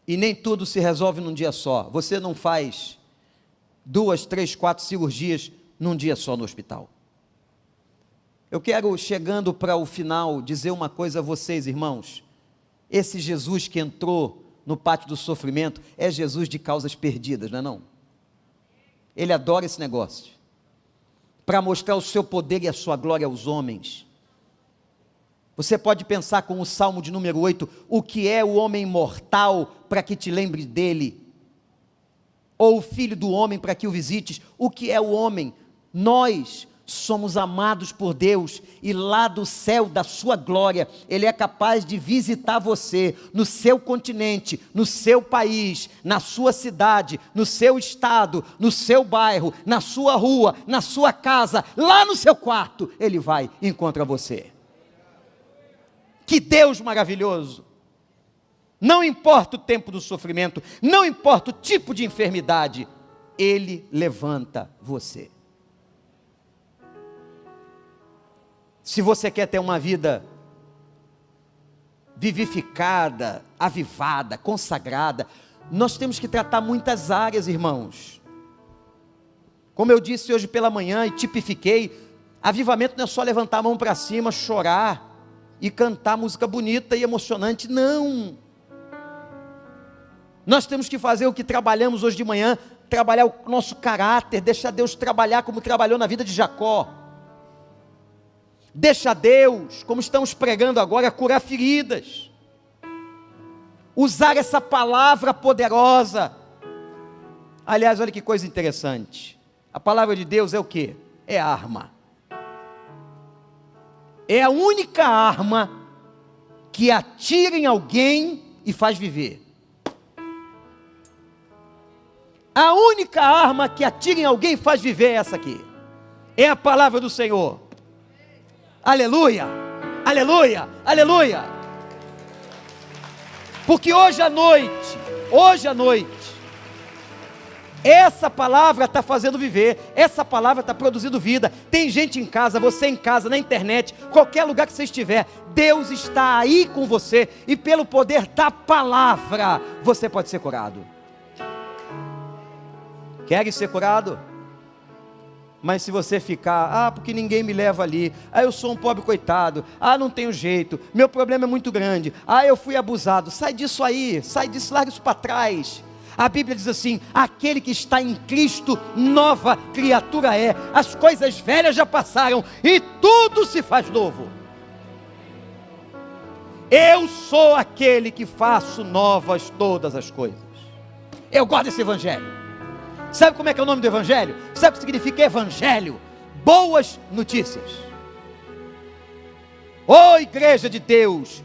E nem tudo se resolve num dia só. Você não faz 2, 3, 4 cirurgias num dia só no hospital. Eu quero, chegando para o final, dizer uma coisa a vocês, irmãos. Esse Jesus que entrou no pátio do sofrimento é Jesus de causas perdidas, não é não? Ele adora esse negócio, para mostrar o seu poder e a sua glória aos homens. Você pode pensar com o Salmo de número 8, o que é o homem mortal para que te lembre dele? Ou o filho do homem para que o visites? O que é o homem? Nós somos amados por Deus, e lá do céu da sua glória, Ele é capaz de visitar você, no seu continente, no seu país, na sua cidade, no seu estado, no seu bairro, na sua rua, na sua casa, lá no seu quarto, Ele vai e encontra você. Que Deus maravilhoso! Não importa o tempo do sofrimento, não importa o tipo de enfermidade, Ele levanta você. Se você quer ter uma vida vivificada, avivada, consagrada, nós temos que tratar muitas áreas, irmãos. Como eu disse hoje pela manhã e tipifiquei, avivamento não é só levantar a mão para cima, chorar e cantar música bonita e emocionante, não. Nós temos que fazer o que trabalhamos hoje de manhã, trabalhar o nosso caráter, deixar Deus trabalhar como trabalhou na vida de Jacó. Deixa Deus, como estamos pregando agora, curar feridas. Usar essa palavra poderosa. Aliás, olha que coisa interessante. A palavra de Deus é o quê? É arma. É a única arma que atira em alguém e faz viver. A única arma que atira em alguém e faz viver é essa aqui. É a palavra do Senhor. Aleluia, aleluia, aleluia. Porque hoje à noite, essa palavra está fazendo viver, essa palavra está produzindo vida. Tem gente em casa, você em casa, na internet, qualquer lugar que você estiver, Deus está aí com você, e pelo poder da palavra, você pode ser curado. Quer ser curado? Mas se você ficar, porque ninguém me leva ali, eu sou um pobre coitado, não tenho jeito, meu problema é muito grande, eu fui abusado, sai disso aí, sai disso, larga isso para trás. A Bíblia diz assim: aquele que está em Cristo, nova criatura é, as coisas velhas já passaram, e tudo se faz novo. Eu sou aquele que faço novas todas as coisas. Eu gosto desse evangelho. Sabe como é que é o nome do evangelho? Sabe o que significa evangelho? Boas notícias. Ô igreja de Deus,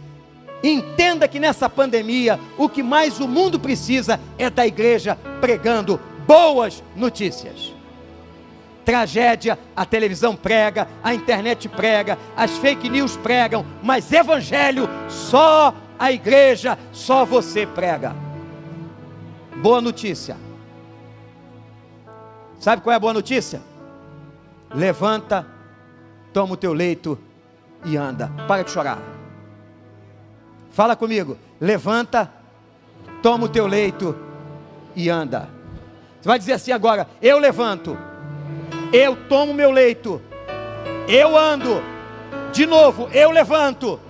entenda que nessa pandemia, o que mais o mundo precisa é da igreja pregando boas notícias. Tragédia, a televisão prega, a internet prega, as fake news pregam, mas evangelho, só a igreja, só você prega. Boa notícia. Sabe qual é a boa notícia? Levanta, toma o teu leito e anda. Para de chorar. Fala comigo. Levanta, toma o teu leito e anda. Você vai dizer assim agora: eu levanto, eu tomo meu leito, eu ando. De novo, eu levanto,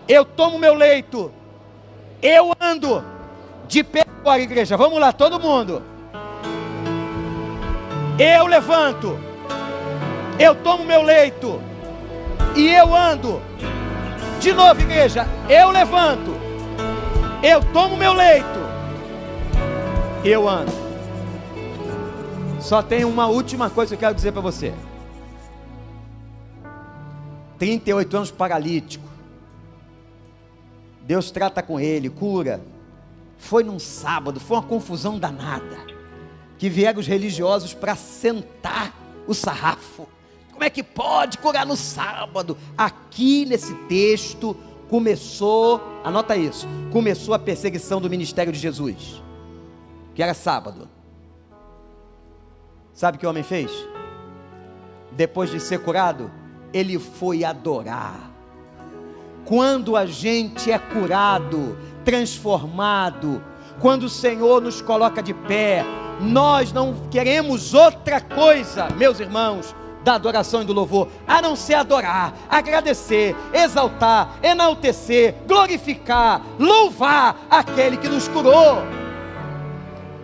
eu tomo meu leito, eu ando. De pé agora, igreja, vamos lá, todo mundo. Eu levanto, eu tomo meu leito e eu ando. De novo, igreja, eu levanto, eu tomo meu leito, eu ando. Só tem uma última coisa que eu quero dizer para você. 38 anos paralítico, Deus trata com ele, cura. Foi num sábado, foi uma confusão danada, que vieram os religiosos para sentar o sarrafo. Como é que pode curar no sábado? Aqui nesse texto começou, anota isso, começou a perseguição do ministério de Jesus, que era sábado. Sabe o que o homem fez? Depois de ser curado, ele foi adorar. Quando a gente é curado, transformado, quando o Senhor nos coloca de pé, nós não queremos outra coisa, meus irmãos, da adoração e do louvor, a não ser adorar, agradecer, exaltar, enaltecer, glorificar, louvar aquele que nos curou.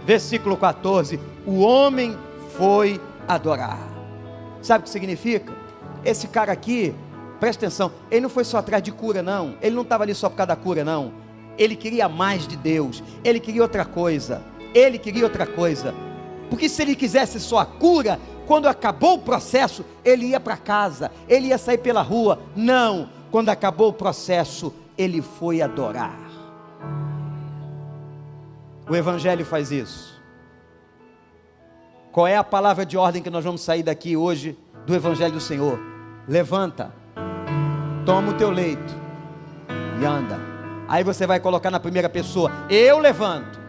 Versículo 14, o homem foi adorar. Sabe o que significa? Esse cara aqui, presta atenção, ele não foi só atrás de cura não, ele não estava ali só por causa da cura não, ele queria mais de Deus, ele queria outra coisa. Ele queria outra coisa, porque se ele quisesse só a cura, quando acabou o processo, ele ia para casa, ele ia sair pela rua. Não, quando acabou o processo, ele foi adorar. O evangelho faz isso. Qual é a palavra de ordem que nós vamos sair daqui hoje do evangelho do Senhor? Levanta, toma o teu leito e anda. Aí você vai colocar na primeira pessoa: eu levanto,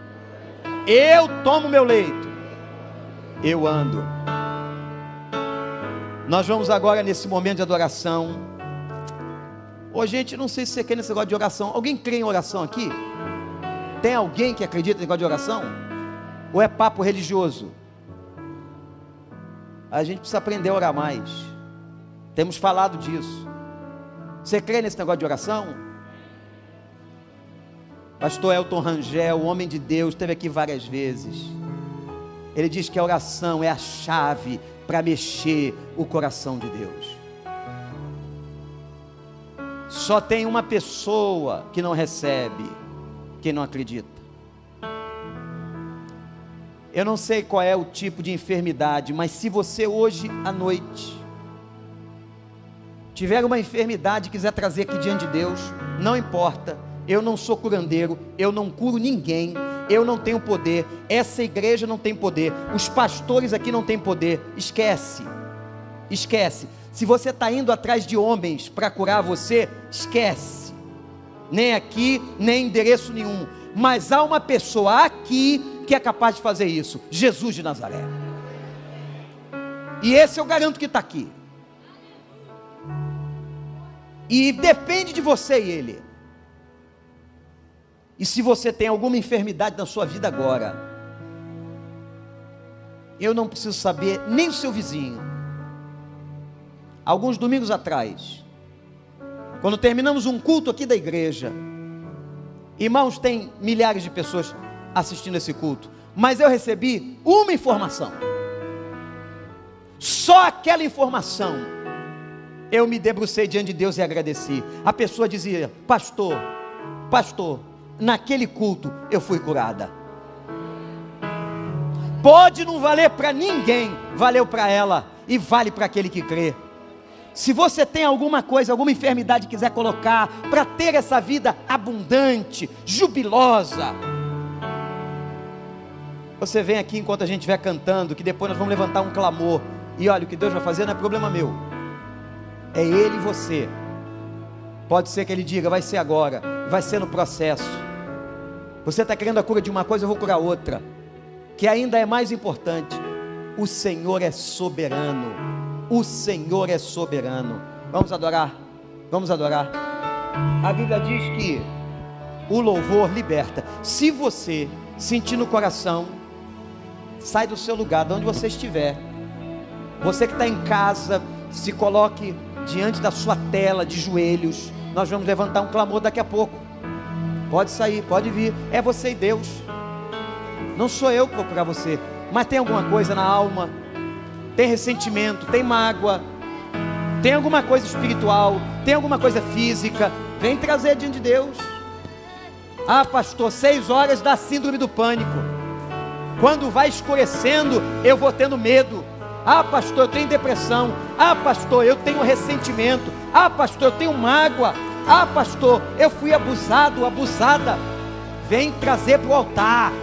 eu tomo meu leito, eu ando. Nós vamos agora nesse momento de adoração. Ô gente, não sei se você quer nesse negócio de oração. Alguém crê em oração aqui? Tem alguém que acredita em negócio de oração? Ou é papo religioso? A gente precisa aprender a orar mais. Temos falado disso. Você crê nesse negócio de oração? Pastor Elton Rangel, o homem de Deus, esteve aqui várias vezes. Ele diz que a oração é a chave para mexer o coração de Deus. Só tem uma pessoa que não recebe, quem não acredita. Eu não sei qual é o tipo de enfermidade, mas se você hoje à noite tiver uma enfermidade e quiser trazer aqui diante de Deus, não importa, eu não sou curandeiro, eu não curo ninguém, eu não tenho poder, essa igreja não tem poder, os pastores aqui não têm poder, esquece, se você está indo atrás de homens para curar você, esquece, nem aqui, nem endereço nenhum, mas há uma pessoa aqui que é capaz de fazer isso, Jesus de Nazaré, e esse eu garanto que está aqui, e depende de você e ele. E se você tem alguma enfermidade na sua vida agora, eu não preciso saber nem o seu vizinho. Alguns domingos atrás, quando terminamos um culto aqui da igreja, irmãos, tem milhares de pessoas assistindo esse culto, mas eu recebi uma informação, só aquela informação, eu me debrucei diante de Deus e agradeci. A pessoa dizia: pastor, naquele culto eu fui curada. Pode não valer para ninguém, valeu para ela e vale para aquele que crê. Se você tem alguma coisa, alguma enfermidade quiser colocar para ter essa vida abundante, jubilosa, você vem aqui enquanto a gente estiver cantando, que depois nós vamos levantar um clamor, e olha, o que Deus vai fazer não é problema meu, é Ele e você. Pode ser que Ele diga: vai ser agora, vai ser no processo. Você está querendo a cura de uma coisa, eu vou curar outra, que ainda é mais importante. O Senhor é soberano, o Senhor é soberano. Vamos adorar, vamos adorar. A Bíblia diz que o louvor liberta. Se você sentir no coração, sai do seu lugar, de onde você estiver. Você que está em casa, se coloque diante da sua tela de joelhos. Nós vamos levantar um clamor daqui a pouco. Pode sair, pode vir, é você e Deus, não sou eu que vou curar você. Mas tem alguma coisa na alma, tem ressentimento, tem mágoa, tem alguma coisa espiritual, tem alguma coisa física, vem trazer diante de Deus. Ah, pastor, 6 horas dá síndrome do pânico, quando vai escurecendo eu vou tendo medo. Ah, pastor, eu tenho depressão. Ah, pastor, eu tenho ressentimento. Ah, pastor, eu tenho mágoa. Ah, pastor, eu fui abusado, abusada. Vem trazer para o altar,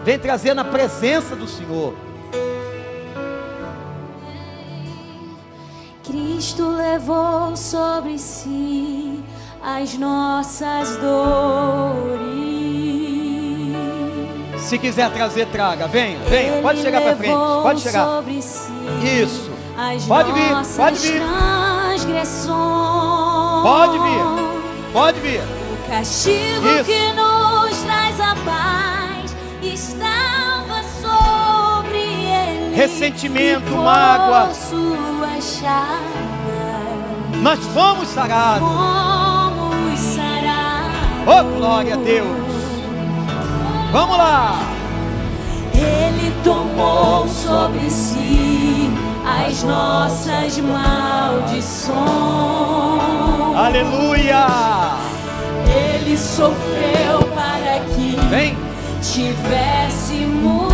vem trazer na presença do Senhor. Cristo levou sobre si as nossas dores. Se quiser trazer, traga, venha, pode chegar para frente, pode chegar. Sobre si isso, as pode vir, pode vir. Transgressões. Pode vir. O castigo isso. Que nos traz a paz estava sobre ele. Ressentimento, mágoa. Sua chaga, nós fomos sarados. Oh, glória a Deus. Vamos lá. Ele tomou sobre si as nossas maldições. Aleluia. Ele sofreu para que tivéssemos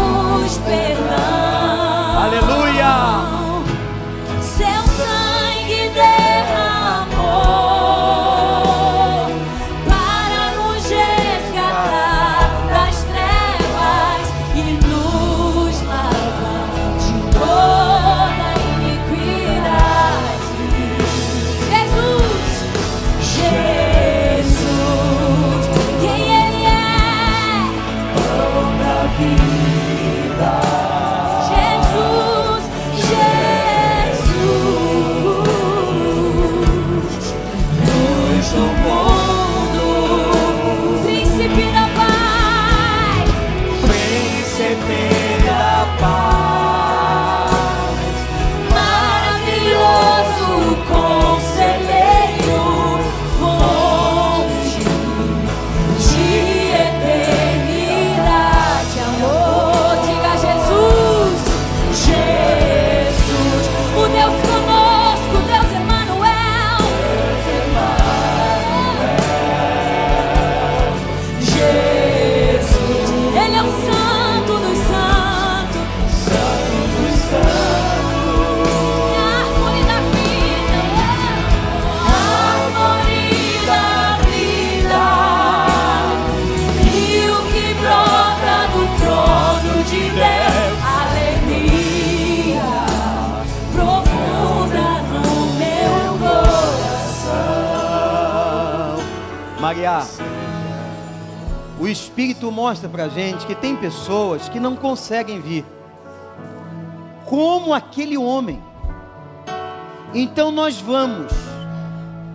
perdão. Aleluia. Seu sangue derramou para nos resgatar das trevas e nos lavar de toda iniquidade. Jesus, quem Ele é? Toda vida. auxiliar. O Espírito mostra para a gente que tem pessoas que não conseguem vir, como aquele homem. Então nós vamos,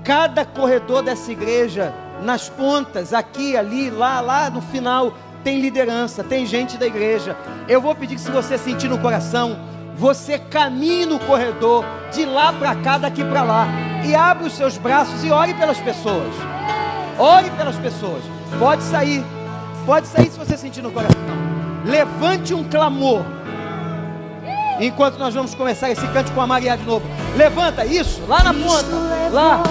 cada corredor dessa igreja, nas pontas, aqui, ali, lá no final, tem liderança, tem gente da igreja. Eu vou pedir que, se você sentir no coração, você caminhe no corredor, de lá para cá, daqui para lá, e abre os seus braços e ore pelas pessoas. Ore pelas pessoas. Pode sair se você sentir no coração. Levante um clamor, enquanto nós vamos começar esse canto com a Maria de novo. Levanta, isso, lá na ponta, lá,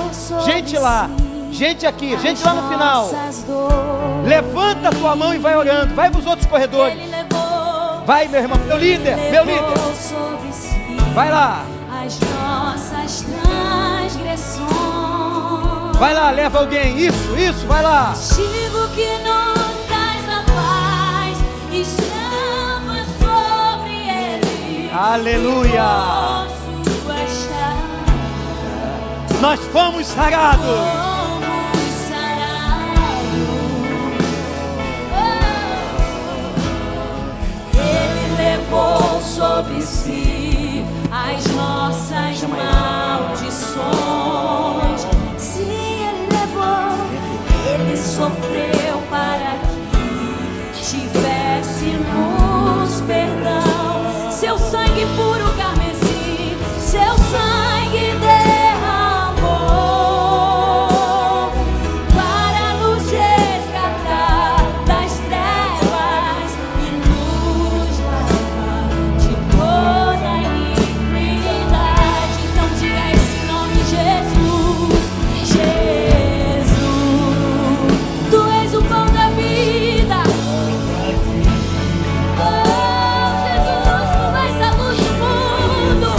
gente lá, gente aqui, gente lá no final. Levanta a tua mão e vai orando. Vai para os outros corredores. Vai, meu irmão, meu líder. Vai lá. As nossas transgressões. Vai lá, leva alguém. Isso, vai lá. Castigo que nos traz a paz, estamos sobre ele. Aleluia. Nós fomos sarados. Ele levou sobre si as nossas maldições. Se ele levou, ele sofreu para que tivéssemos perdão. Seu sangue puro carmesim, seu sangue derramou para nos resgatar das trevas e nos lavar de toda iniquidade. Então diga esse nome, Jesus, Jesus. Tu és o pão da vida. Oh, Jesus, tu és a luz do mundo.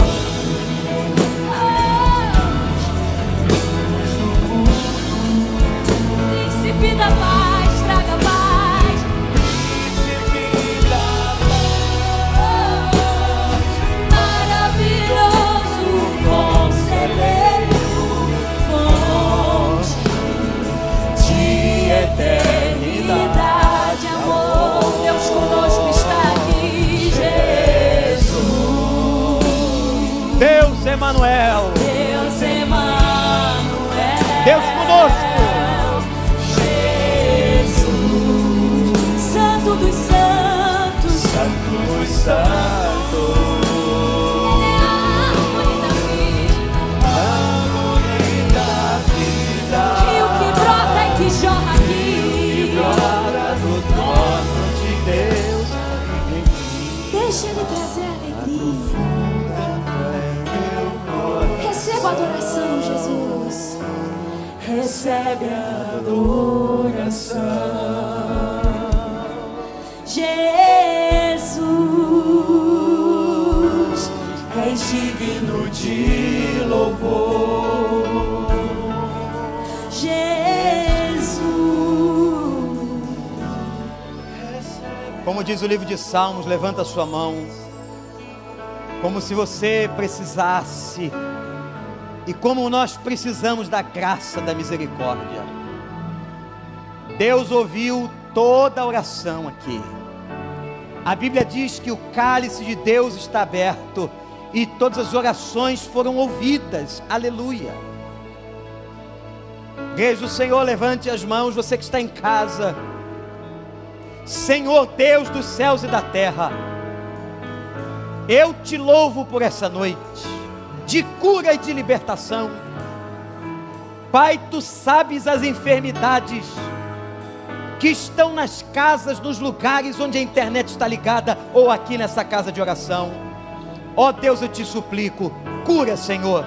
Príncipe da paz, traga paz. Maravilhoso conselheiro, fonte de eternidade, amor. Deus conosco está aqui, Jesus. Deus Emanuel. Deus Emanuel. Deus conosco. Jesus, Santo dos Santos. Ele é a árvore da vida. Rio que brota e que jorra aqui. Do trono de Deus. Deixa ele trazer alegria. Receba a adoração, Jesus. Recebe a adoração. Jesus, és digno de louvor. Jesus. Como diz o livro de Salmos, levanta a sua mão, como se você precisasse, e como nós precisamos da graça, da misericórdia. Deus ouviu toda a oração aqui. A Bíblia diz que o cálice de Deus está aberto e todas as orações foram ouvidas. Aleluia. Igreja do Senhor, levante as mãos, você que está em casa. Senhor Deus dos céus e da terra, eu te louvo por essa noite de cura e de libertação. Pai, tu sabes as enfermidades que estão nas casas, nos lugares onde a internet está ligada, ou aqui nessa casa de oração. Ó Deus, eu te suplico, cura, Senhor,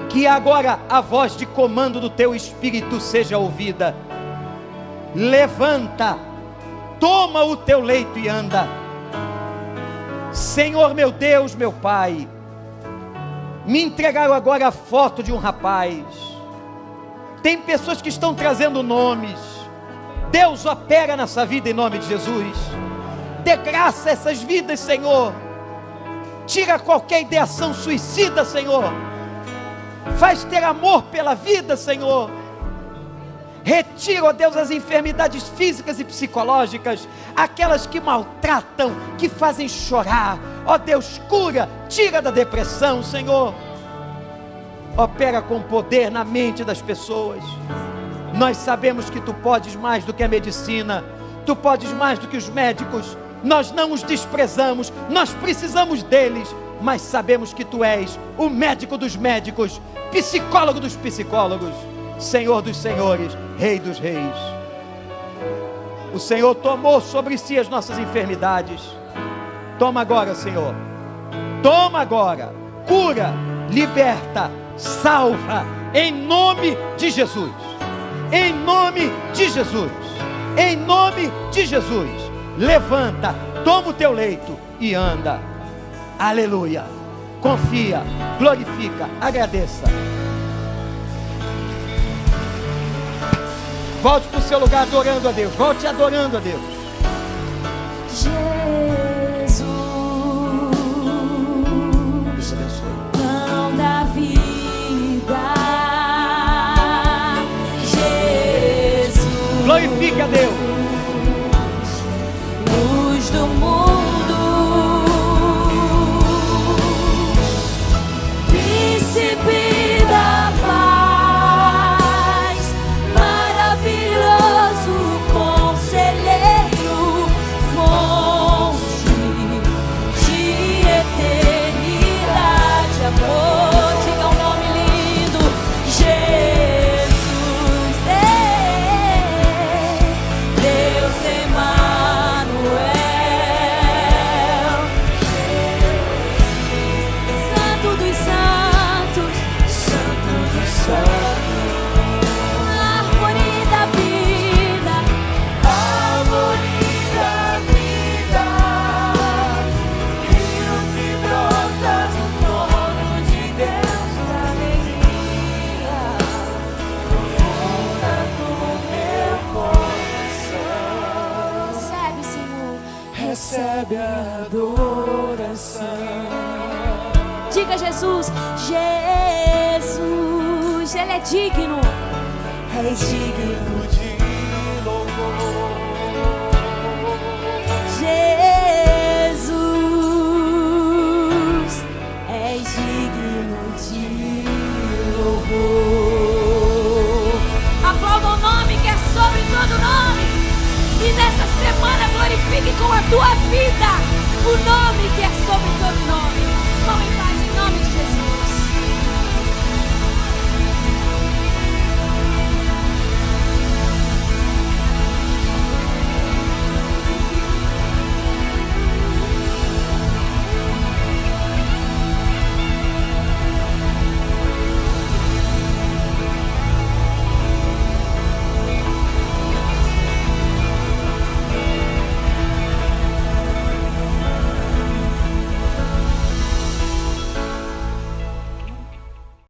que agora a voz de comando do teu Espírito seja ouvida. Levanta, toma o teu leito e anda. Senhor meu Deus, meu Pai, me entregaram agora a foto de um rapaz. Tem pessoas que estão trazendo nomes. Deus, opera nessa vida em nome de Jesus. Dê graça a essas vidas, Senhor. Tira qualquer ideação suicida, Senhor. Faz ter amor pela vida, Senhor. Retira, ó Deus, as enfermidades físicas e psicológicas, aquelas que maltratam, que fazem chorar. Ó Deus, cura, tira da depressão, Senhor. Opera com poder na mente das pessoas. Nós sabemos que Tu podes mais do que a medicina, Tu podes mais do que os médicos. Nós não os desprezamos, nós precisamos deles, mas sabemos que Tu és o médico dos médicos, psicólogo dos psicólogos, Senhor dos senhores, Rei dos reis. O Senhor tomou sobre si as nossas enfermidades. Toma agora, Senhor. Toma agora. Cura, liberta, salva, em nome de Jesus. Em nome de Jesus. Em nome de Jesus. Levanta, toma o teu leito e anda. Aleluia. Confia, glorifica, agradeça. Volte para o seu lugar adorando a Deus. Volte adorando a Deus. Jesus, Deus abençoe. pão da vida. Jesus, Glorifica a Deus. luz do mundo, príncipe da paz, maravilhoso conselheiro, fonte de eternidade, amor. Diga o nome lindo, Jesus, Deus Emanuel, Santo dos santos, Santo dos santos, árvore da vida, árvore da vida, rio que brota no trono de Deus, alegria profunda do meu coração. Recebe, Senhor, recebe a adoração. Diga Jesus, Jesus, Ele é digno, és digno de